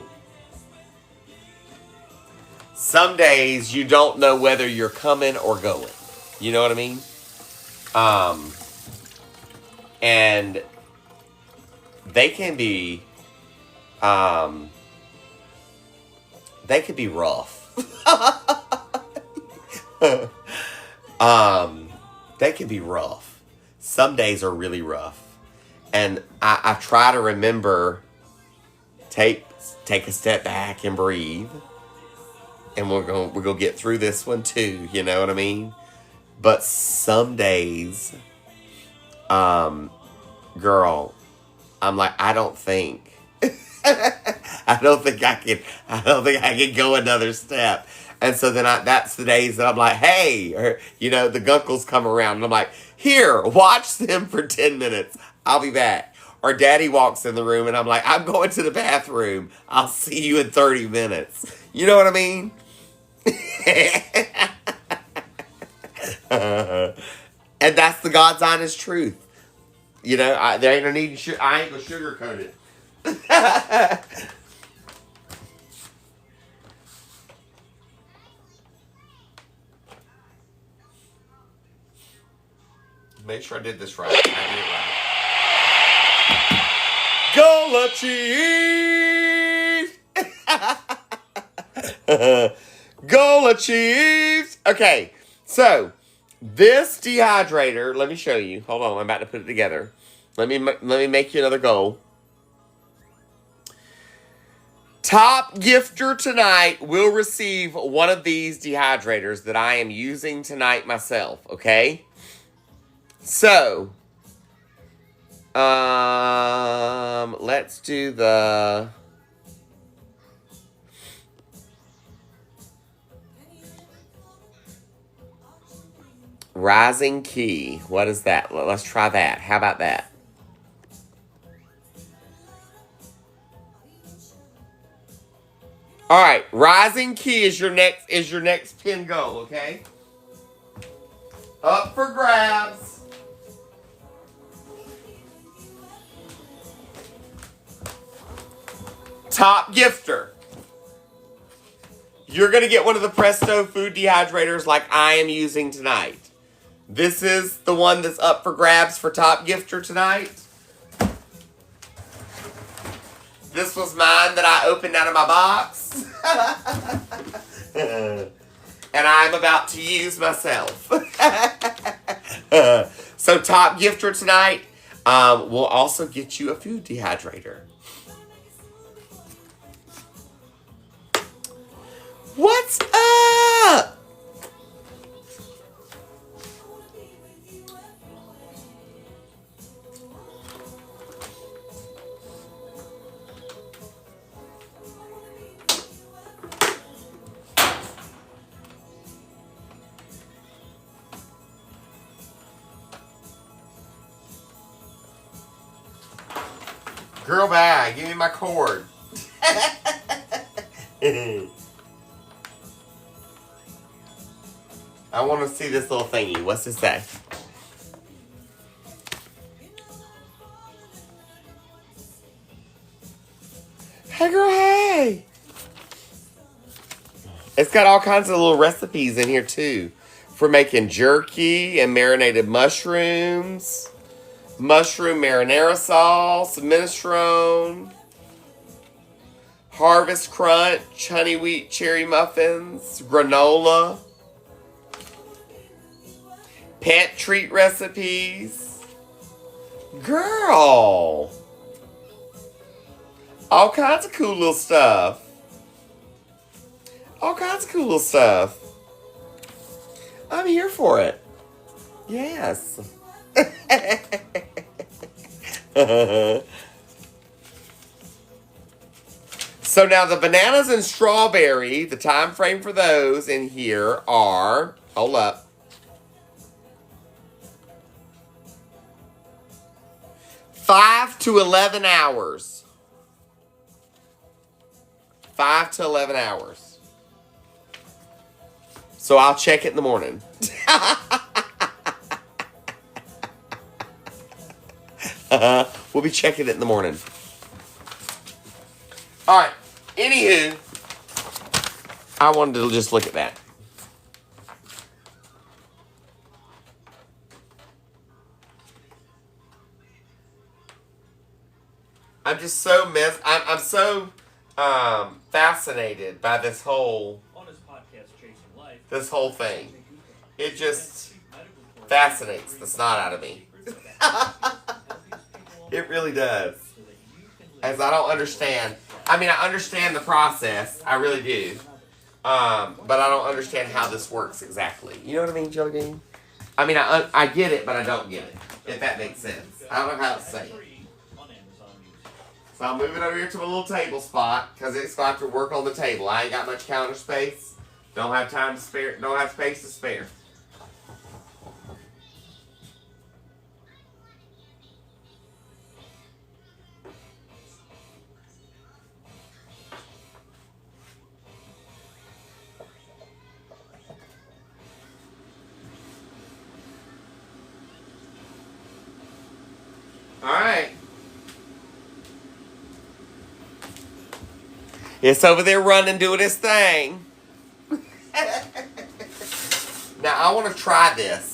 Speaker 1: Some days you don't know whether you're coming or going. You know what I mean? And they can be rough. They can be rough. some days are really rough. And I try to remember, take a step back and breathe. And we're gonna get through this one too, you know what I mean? But some days, girl, I'm like, I don't think I can go another step. And so then that's the days that I'm like, hey, or, the gunkles come around and I'm like, here, watch them for 10 minutes. I'll be back. Or daddy walks in the room and I'm like, I'm going to the bathroom. I'll see you in 30 minutes. You know what I mean? And that's the God's honest truth. There ain't no need. I ain't gonna sugarcoat it. Make sure I did this right. I did it right. Gola Chiefs. Okay, so this dehydrator. Let me show you. Hold on, I'm about to put it together. Let me make you another goal. Top gifter tonight will receive one of these dehydrators that I am using tonight myself. Okay. So, let's do the Rising Key. What is that? Let's try that. How about that? All right, Rising Key is your next pin goal, okay? Up for grabs. Top gifter. You're going to get one of the Presto food dehydrators like I am using tonight. This is the one that's up for grabs for top gifter tonight. This was mine that I opened out of my box. And I'm about to use myself. So top gifter tonight will also get you a food dehydrator. What's up? Girl, bye. Give me my cord. I want to see this little thingy. What's it say? Hey, girl, hey. It's got all kinds of little recipes in here, too. For making jerky and marinated mushrooms. Mushroom marinara sauce. Minestrone. Harvest Crunch. Honey wheat cherry muffins. Granola. Pet treat recipes. Girl. All kinds of cool little stuff. All kinds of cool little stuff. I'm here for it. Yes. So now the bananas and strawberry, the time frame for those in here are, hold up. 5 to 11 hours. 5 to 11 hours. So I'll check it in the morning. We'll be checking it in the morning. All right. Anywho, I wanted to just look at that. I'm just so I'm so fascinated by this whole thing. It just fascinates the snot out of me. It really does. As I don't understand. I mean, I understand the process. I really do. But I don't understand how this works exactly. You know what I mean, Jelly Bean? I mean, I get it, but I don't get it. If that makes sense. I don't know how to say it. So I'm moving over here to a little table spot because it's got to work on the table. I ain't got much counter space. Don't have time to spare. Don't have space to spare. All right. It's over there running, doing its thing. Now, I want to try this.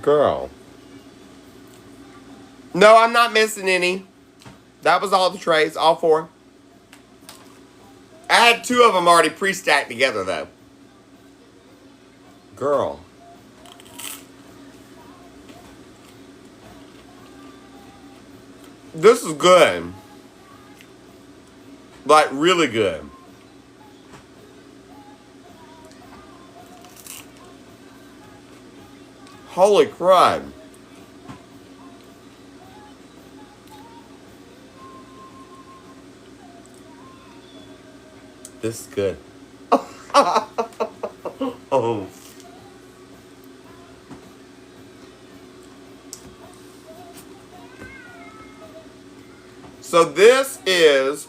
Speaker 1: Girl. No, I'm not missing any. That was all the trays, all 4. I had 2 of them already pre-stacked together, though. Girl. This is good. Like, really good. Holy crap. This is good. Oh. So this is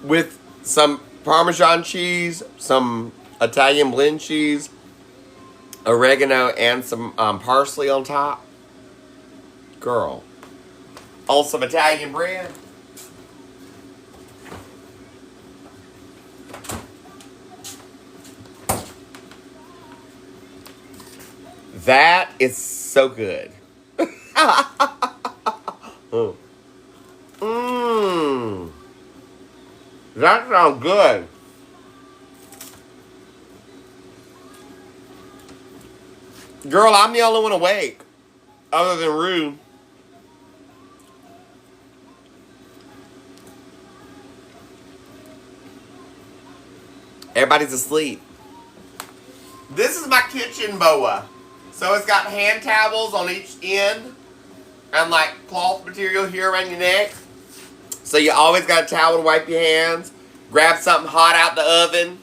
Speaker 1: with some Parmesan cheese, some Italian blend cheese, oregano, and some parsley on top. Girl. On some Italian bread. That is so good. Mmm. That sounds good. Girl, I'm the only one awake. Other than Rue. Everybody's asleep. This is my kitchen boa. So it's got hand towels on each end. And like cloth material here around your neck. So you always got a towel to wipe your hands. Grab something hot out the oven.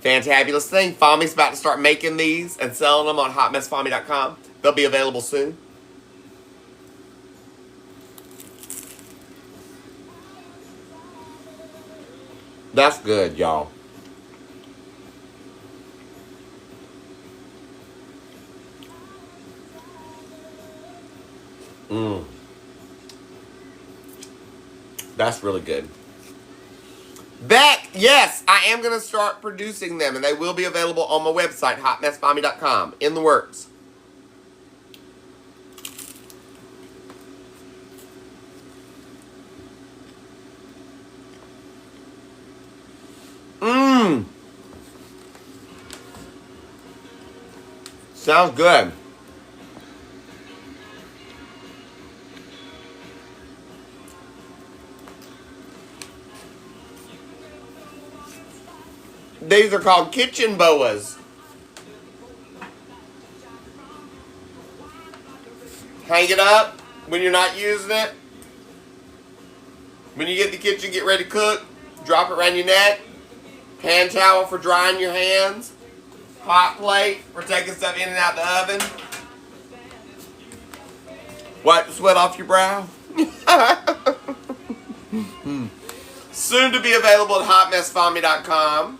Speaker 1: Fantabulous thing. Fami's about to start making these and selling them on hotmessfami.com. They'll be available soon. That's good, y'all. Mmm. That's really good. Beck, yes, I am going to start producing them, and they will be available on my website, hotmessfami.com, in the works. Mmm. Sounds good. These are called kitchen boas. Hang it up when you're not using it. When you get in the kitchen, get ready to cook. Drop it around your neck. Hand towel for drying your hands. hot plate for taking stuff in and out the oven. Wipe the sweat off your brow. Soon to be available at hotmessfami.com.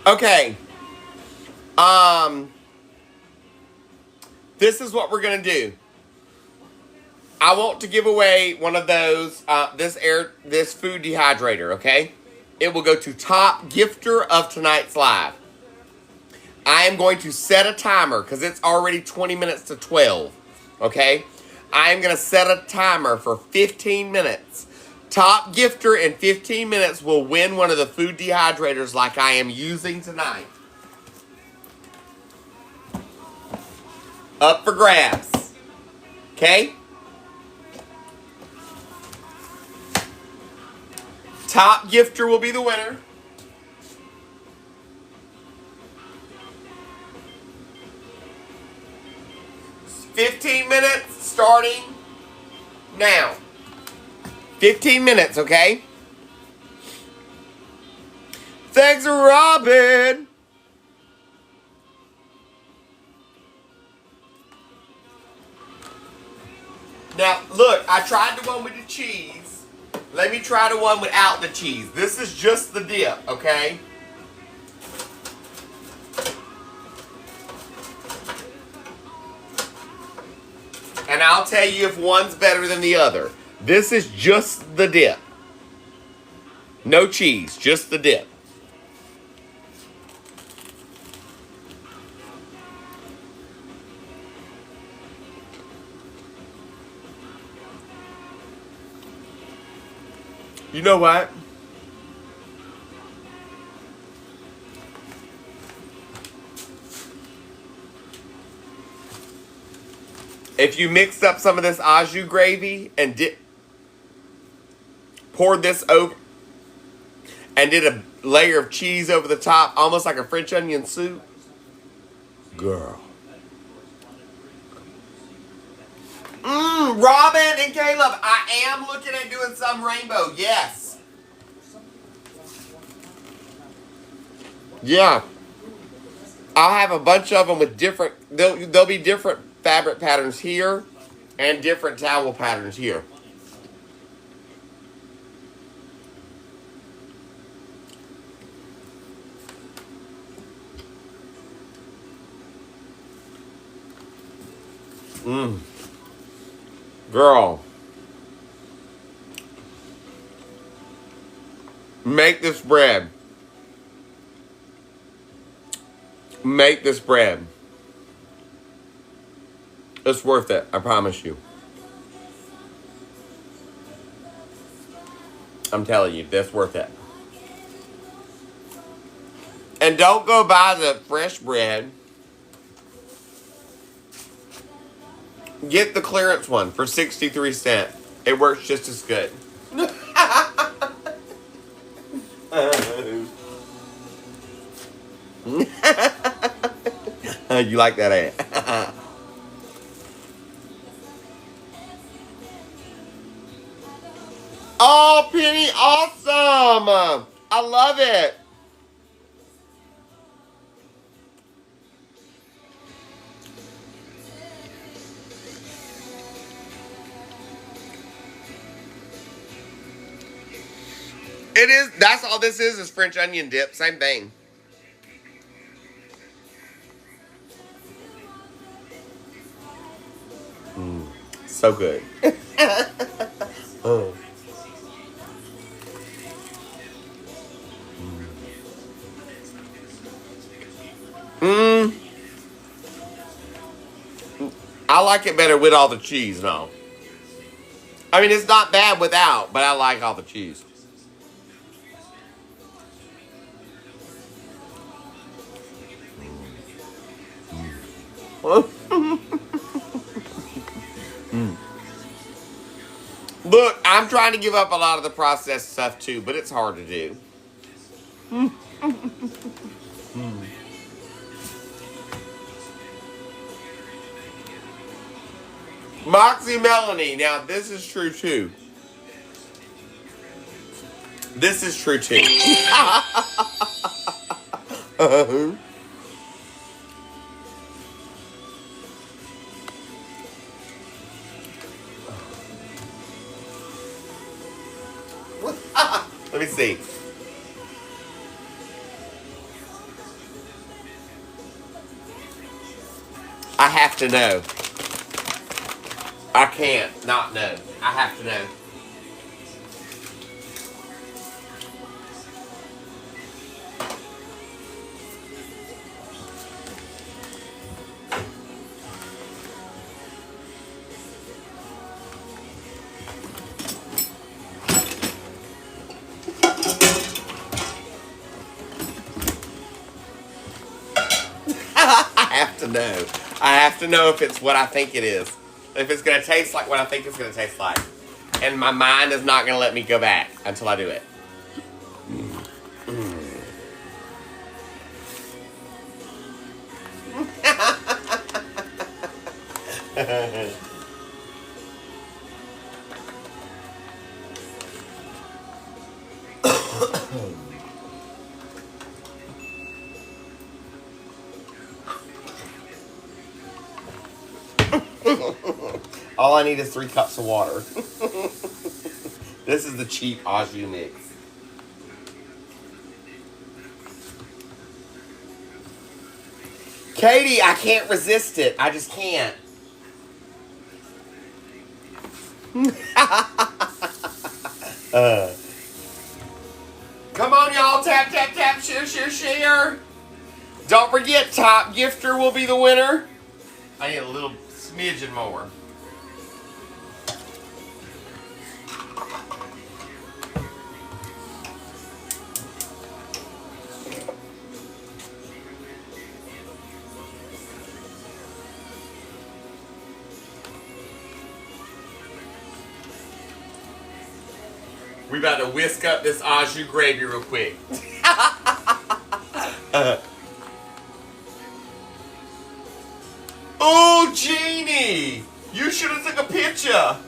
Speaker 1: Okay. This is what we're gonna do. I want to give away one of those, this food dehydrator, okay? It will go to top gifter of tonight's live. I am going to set a timer because it's already 20 minutes to 12, okay? I am going to set a timer for 15 minutes. Top gifter in 15 minutes will win one of the food dehydrators like I am using tonight. Up for grabs. Okay? Top gifter will be the winner. It's 15 minutes starting now. 15 minutes, okay? Thanks, Robin. Now, look, I tried the one with the cheese. Let me try the one without the cheese. This is just the dip, okay? And I'll tell you if one's better than the other. This is just the dip. No cheese, just the dip. You know what? If you mixed up some of this au jus gravy and poured this over and did a layer of cheese over the top, almost like a French onion soup, girl. Robin and Caleb, I am looking at doing some rainbow. Yes. Yeah. I'll have a bunch of them with different, there'll be different fabric patterns here and different towel patterns here. Girl. Make this bread. Make this bread. It's worth it, I promise you. I'm telling you, that's worth it. And don't go buy the fresh bread. Get the clearance one for 63 cents. It works just as good. You like that, eh? Oh, Penny, awesome! I love it. It is, that's all this is French onion dip. Same thing. So good. Oh. I like it better with all the cheese, no. I mean, it's not bad without, but I like all the cheese. Look, I'm trying trying to give up a lot of the processed stuff too, but it's hard to do. Moxie Melanie. Now, this is true too. This is true too. Let me see. I have to know. I can't not know. I have to know. I have to know. I have to know if it's what I think it is. If it's going to taste like what I think it's going to taste like. And my mind is not going to let me go back until I do it. All I need is 3 cups of water. This is the cheap au jus mix. Katie, I can't resist it. I just can't. Come on, y'all. Tap, tap, tap. Share, share, share. Don't forget, top gifter will be the winner. I need a little smidgen more. We about to whisk up this au jus gravy real quick. Oh, Jeannie! You should have took a picture.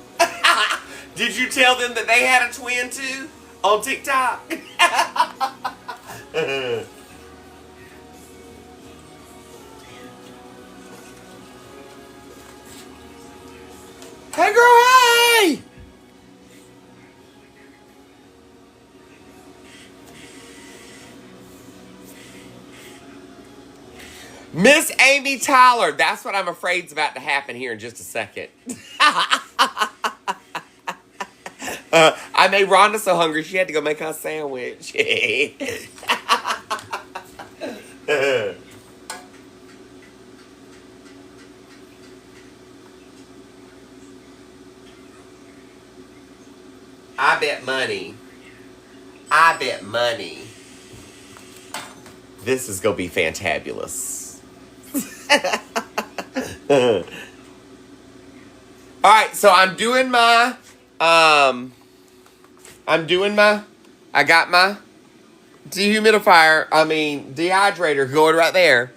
Speaker 1: Did you tell them that they had a twin too on TikTok? Hey, girl, hey! Miss Amy Tyler. That's what I'm afraid is about to happen here in just a second. I made Rhonda so hungry she had to go make her a sandwich. I bet money. I bet money. This is going to be fantabulous. Alright, so I got my dehydrator going right there.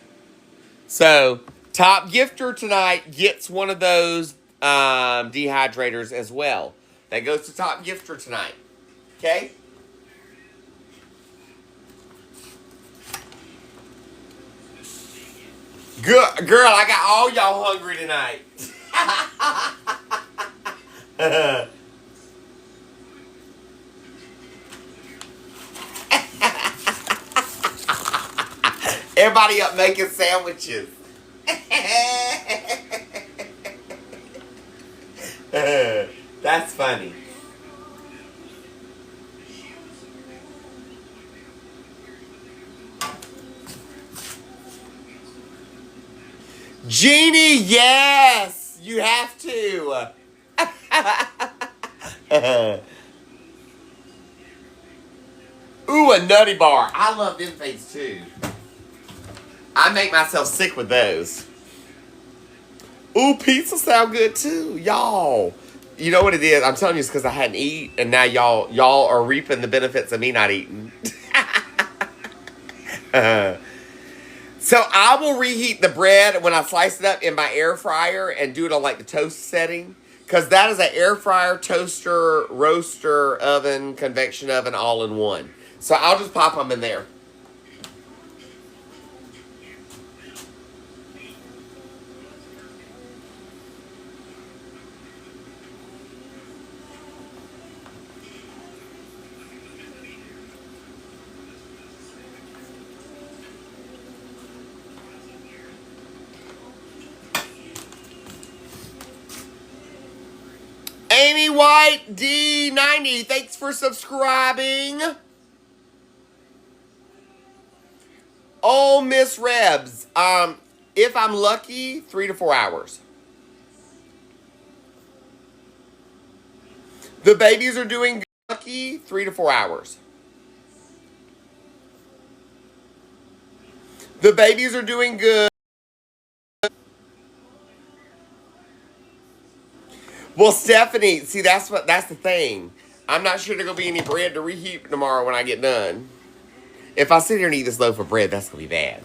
Speaker 1: So, top gifter tonight gets one of those dehydrators as well. That goes to top gifter tonight. Okay? Good girl, I got all y'all hungry tonight. Everybody up making sandwiches. That's funny. Jeannie, yes! You have to. Ooh, a nutty bar. I love them things too. I make myself sick with those. Ooh, pizza sound good too, y'all. You know what it is? I'm telling you, it's because I hadn't eaten, and now y'all are reaping the benefits of me not eating. So I will reheat the bread when I slice it up in my air fryer and do it on like the toast setting. Because that is an air fryer, toaster, roaster, oven, convection oven all in one. So I'll just pop them in there. Amy White D90, thanks for subscribing. Oh, Miss Rebs. If I'm lucky, 3 to 4 hours. The babies are doing good. Lucky, 3 to 4 hours. The babies are doing good. Well, Stephanie, see that's the thing. I'm not sure there's gonna be any bread to reheat tomorrow when I get done. If I sit here and eat this loaf of bread, that's gonna be bad.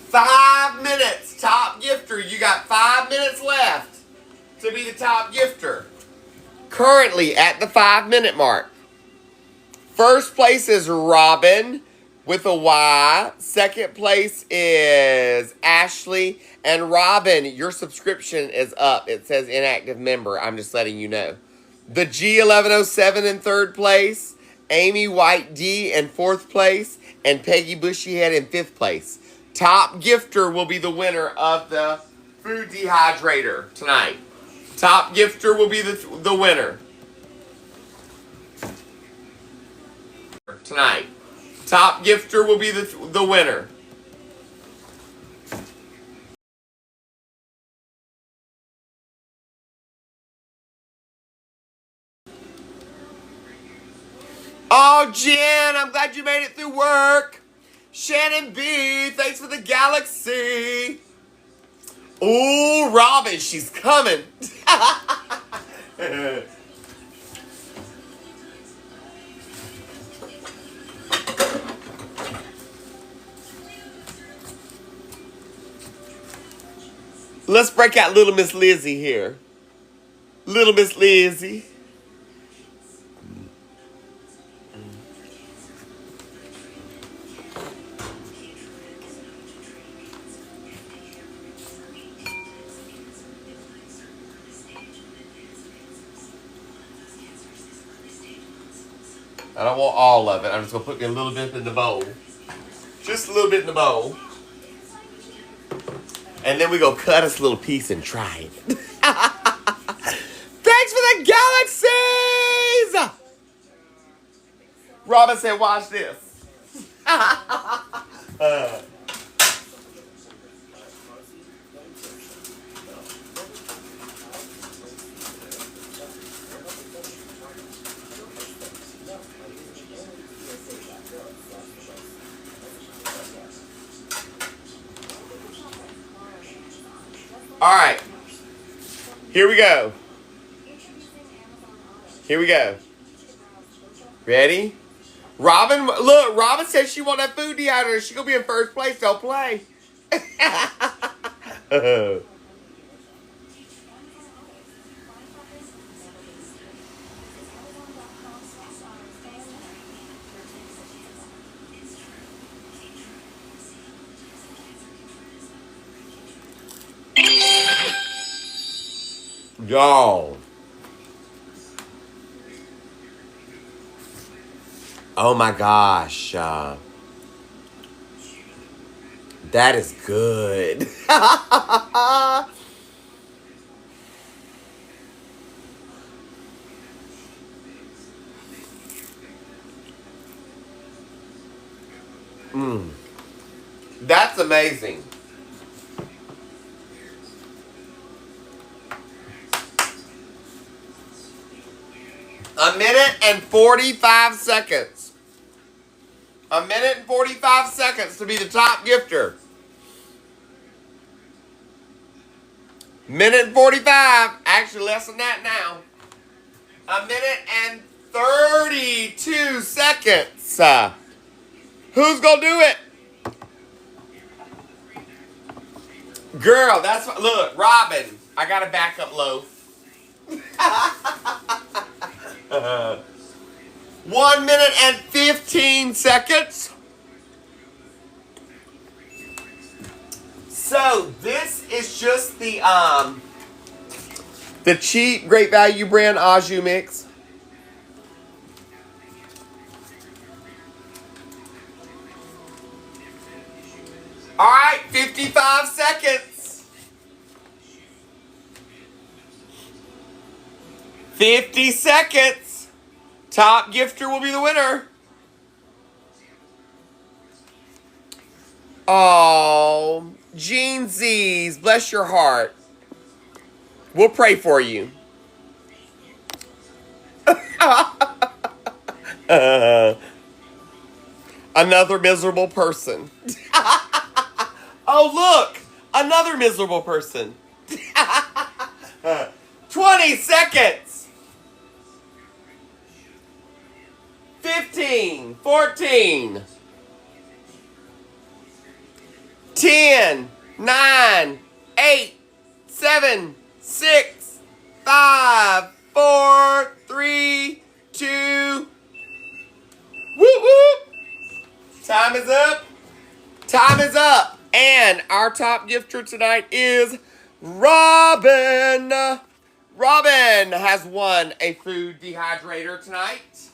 Speaker 1: 5 minutes, top gifter. You got 5 minutes left to be the top gifter. Currently at the 5 minute mark. First place is Robin with a Y. Second place is Ashley. And Robin, your subscription is up. It says inactive member. I'm just letting you know. The G1107 in third place. Amy White D in fourth place. And Peggy Bushyhead in fifth place. Top gifter will be the winner of the food dehydrator tonight. Top gifter will be the winner. Tonight. Top gifter will be the winner. Oh, Jen, I'm glad you made it through work. Shannon B, thanks for the galaxy. Ooh, Robin, she's coming. Let's break out Little Miss Lizzie here. Little Miss Lizzie. I don't want all of it. I'm just going to put me a little bit in the bowl. Just a little bit in the bowl. And then we go cut us a little piece and try it. Thanks for the galaxies! Robin said, watch this. All right. Here we go. Here we go. Ready? Robin, look, Robin said she want that food dehydrator. She gonna be in first place. Don't play. Y'all. Oh my gosh. That is good. That's amazing. A minute and 45 seconds. A minute and 45 seconds to be the top gifter. Minute and 45. Actually, less than that now. A minute and 32 seconds. Who's gonna do it? Girl, that's what. Look, Robin. I got a backup loaf. 1 minute and 15 seconds. So this is just the cheap, great value brand au jus mix. All right, 55 seconds. 50 seconds. Top gifter will be the winner. Oh, Gene Z's, bless your heart. We'll pray for you. Another miserable person. Oh, look, another miserable person. 20 seconds. 15, 14, 10, 9, 8, 7, 6, 5, 4, 3, 2. Whoop, whoop. Time is up. Time is up. And our top gifter tonight is Robin. Robin has won a food dehydrator tonight.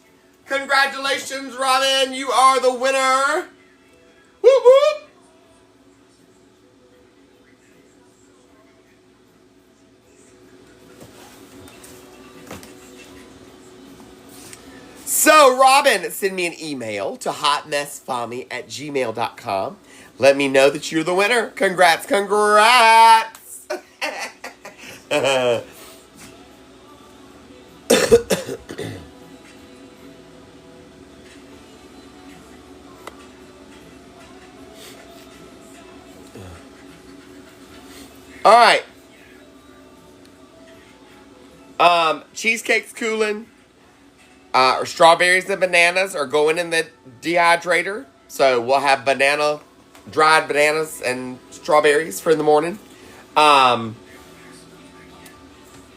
Speaker 1: Congratulations, Robin. You are the winner. Whoop, whoop. So, Robin, send me an email to hotmessfami@gmail.com. Let me know that you're the winner. Congrats, congrats. All right. Cheesecakes cooling. Strawberries and bananas are going in the dehydrator. So we'll have dried bananas and strawberries for in the morning.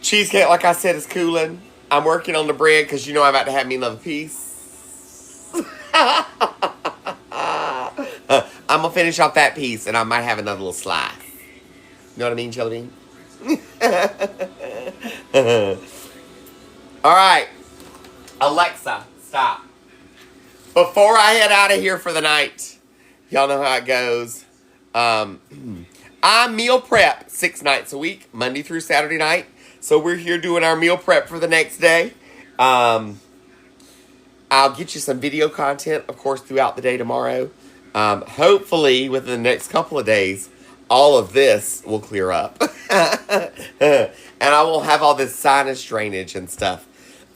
Speaker 1: Cheesecake, like I said, is cooling. I'm working on the bread because you know I'm about to have me another piece. I'm going to finish off that piece and I might have another little slice. You know what I mean, Jelly Bean? All right. Alexa, stop. Before I head out of here for the night, y'all know how it goes. I meal prep 6 nights a week, Monday through Saturday night. So we're here doing our meal prep for the next day. I'll get you some video content, of course, throughout the day tomorrow. Hopefully, within the next couple of days, all of this will clear up. And I won't have all this sinus drainage and stuff.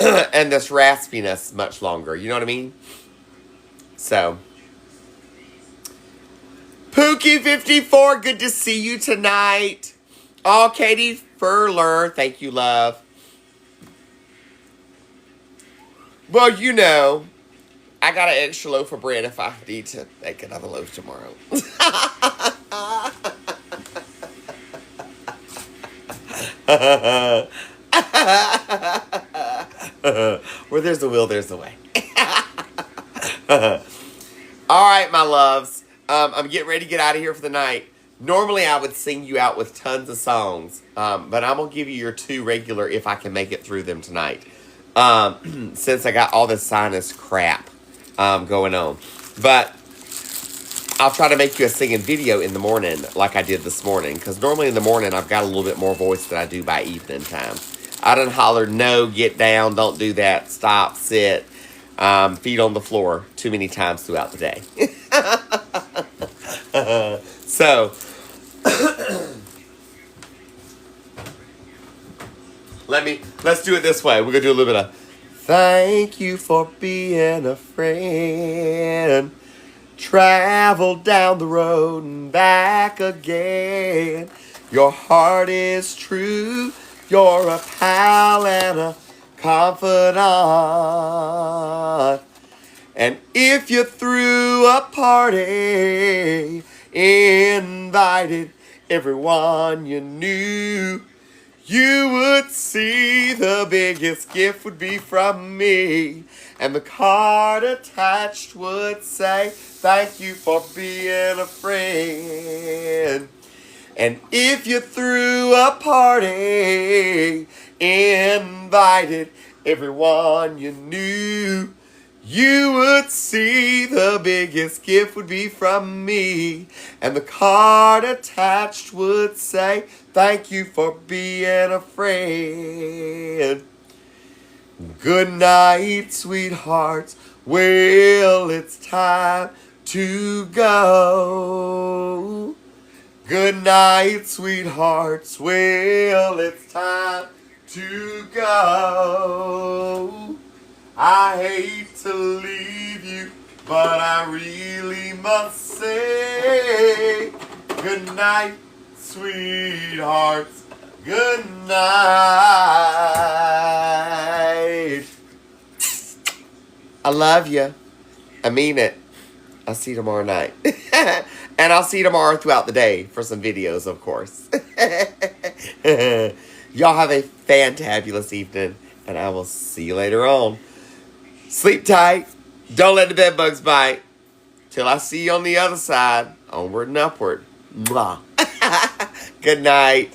Speaker 1: And this raspiness much longer. You know what I mean? So. Pookie54, good to see you tonight. Oh, Katie Furler, thank you, love. Well, you know, I got an extra loaf of bread if I need to make another loaf tomorrow. Where there's a will, there's a way. All right, my loves. I'm getting ready to get out of here for the night. Normally, I would sing you out with tons of songs, but I'm going to give you your 2 regular if I can make it through them tonight, since I got all this sinus crap going on. But I'll try to make you a singing video in the morning like I did this morning, because normally in the morning I've got a little bit more voice than I do by evening time. I done hollered, no, get down, don't do that, stop, sit, feet on the floor too many times throughout the day. So, let's do it this way. We're going to do a little bit of, thank you for being a friend. Travel down the road and back again. Your heart is true. You're a pal and a confidant. And if you threw a party, invited everyone you knew, you would see the biggest gift would be from me. And the card attached would say, thank you for being a friend. And if you threw a party, invited everyone you knew, you would see the biggest gift would be from me. And the card attached would say, thank you for being a friend. Good night, sweethearts. Well, it's time to go. Good night, sweethearts. Well, it's time to go. I hate to leave you, but I really must say good night, sweethearts. Good night. I love you. I mean it. I'll see you tomorrow night. And I'll see you tomorrow throughout the day for some videos, of course. Y'all have a fantabulous evening, and I will see you later on. Sleep tight. Don't let the bed bugs bite. Till I see you on the other side. Onward and upward. Mwah. Good night.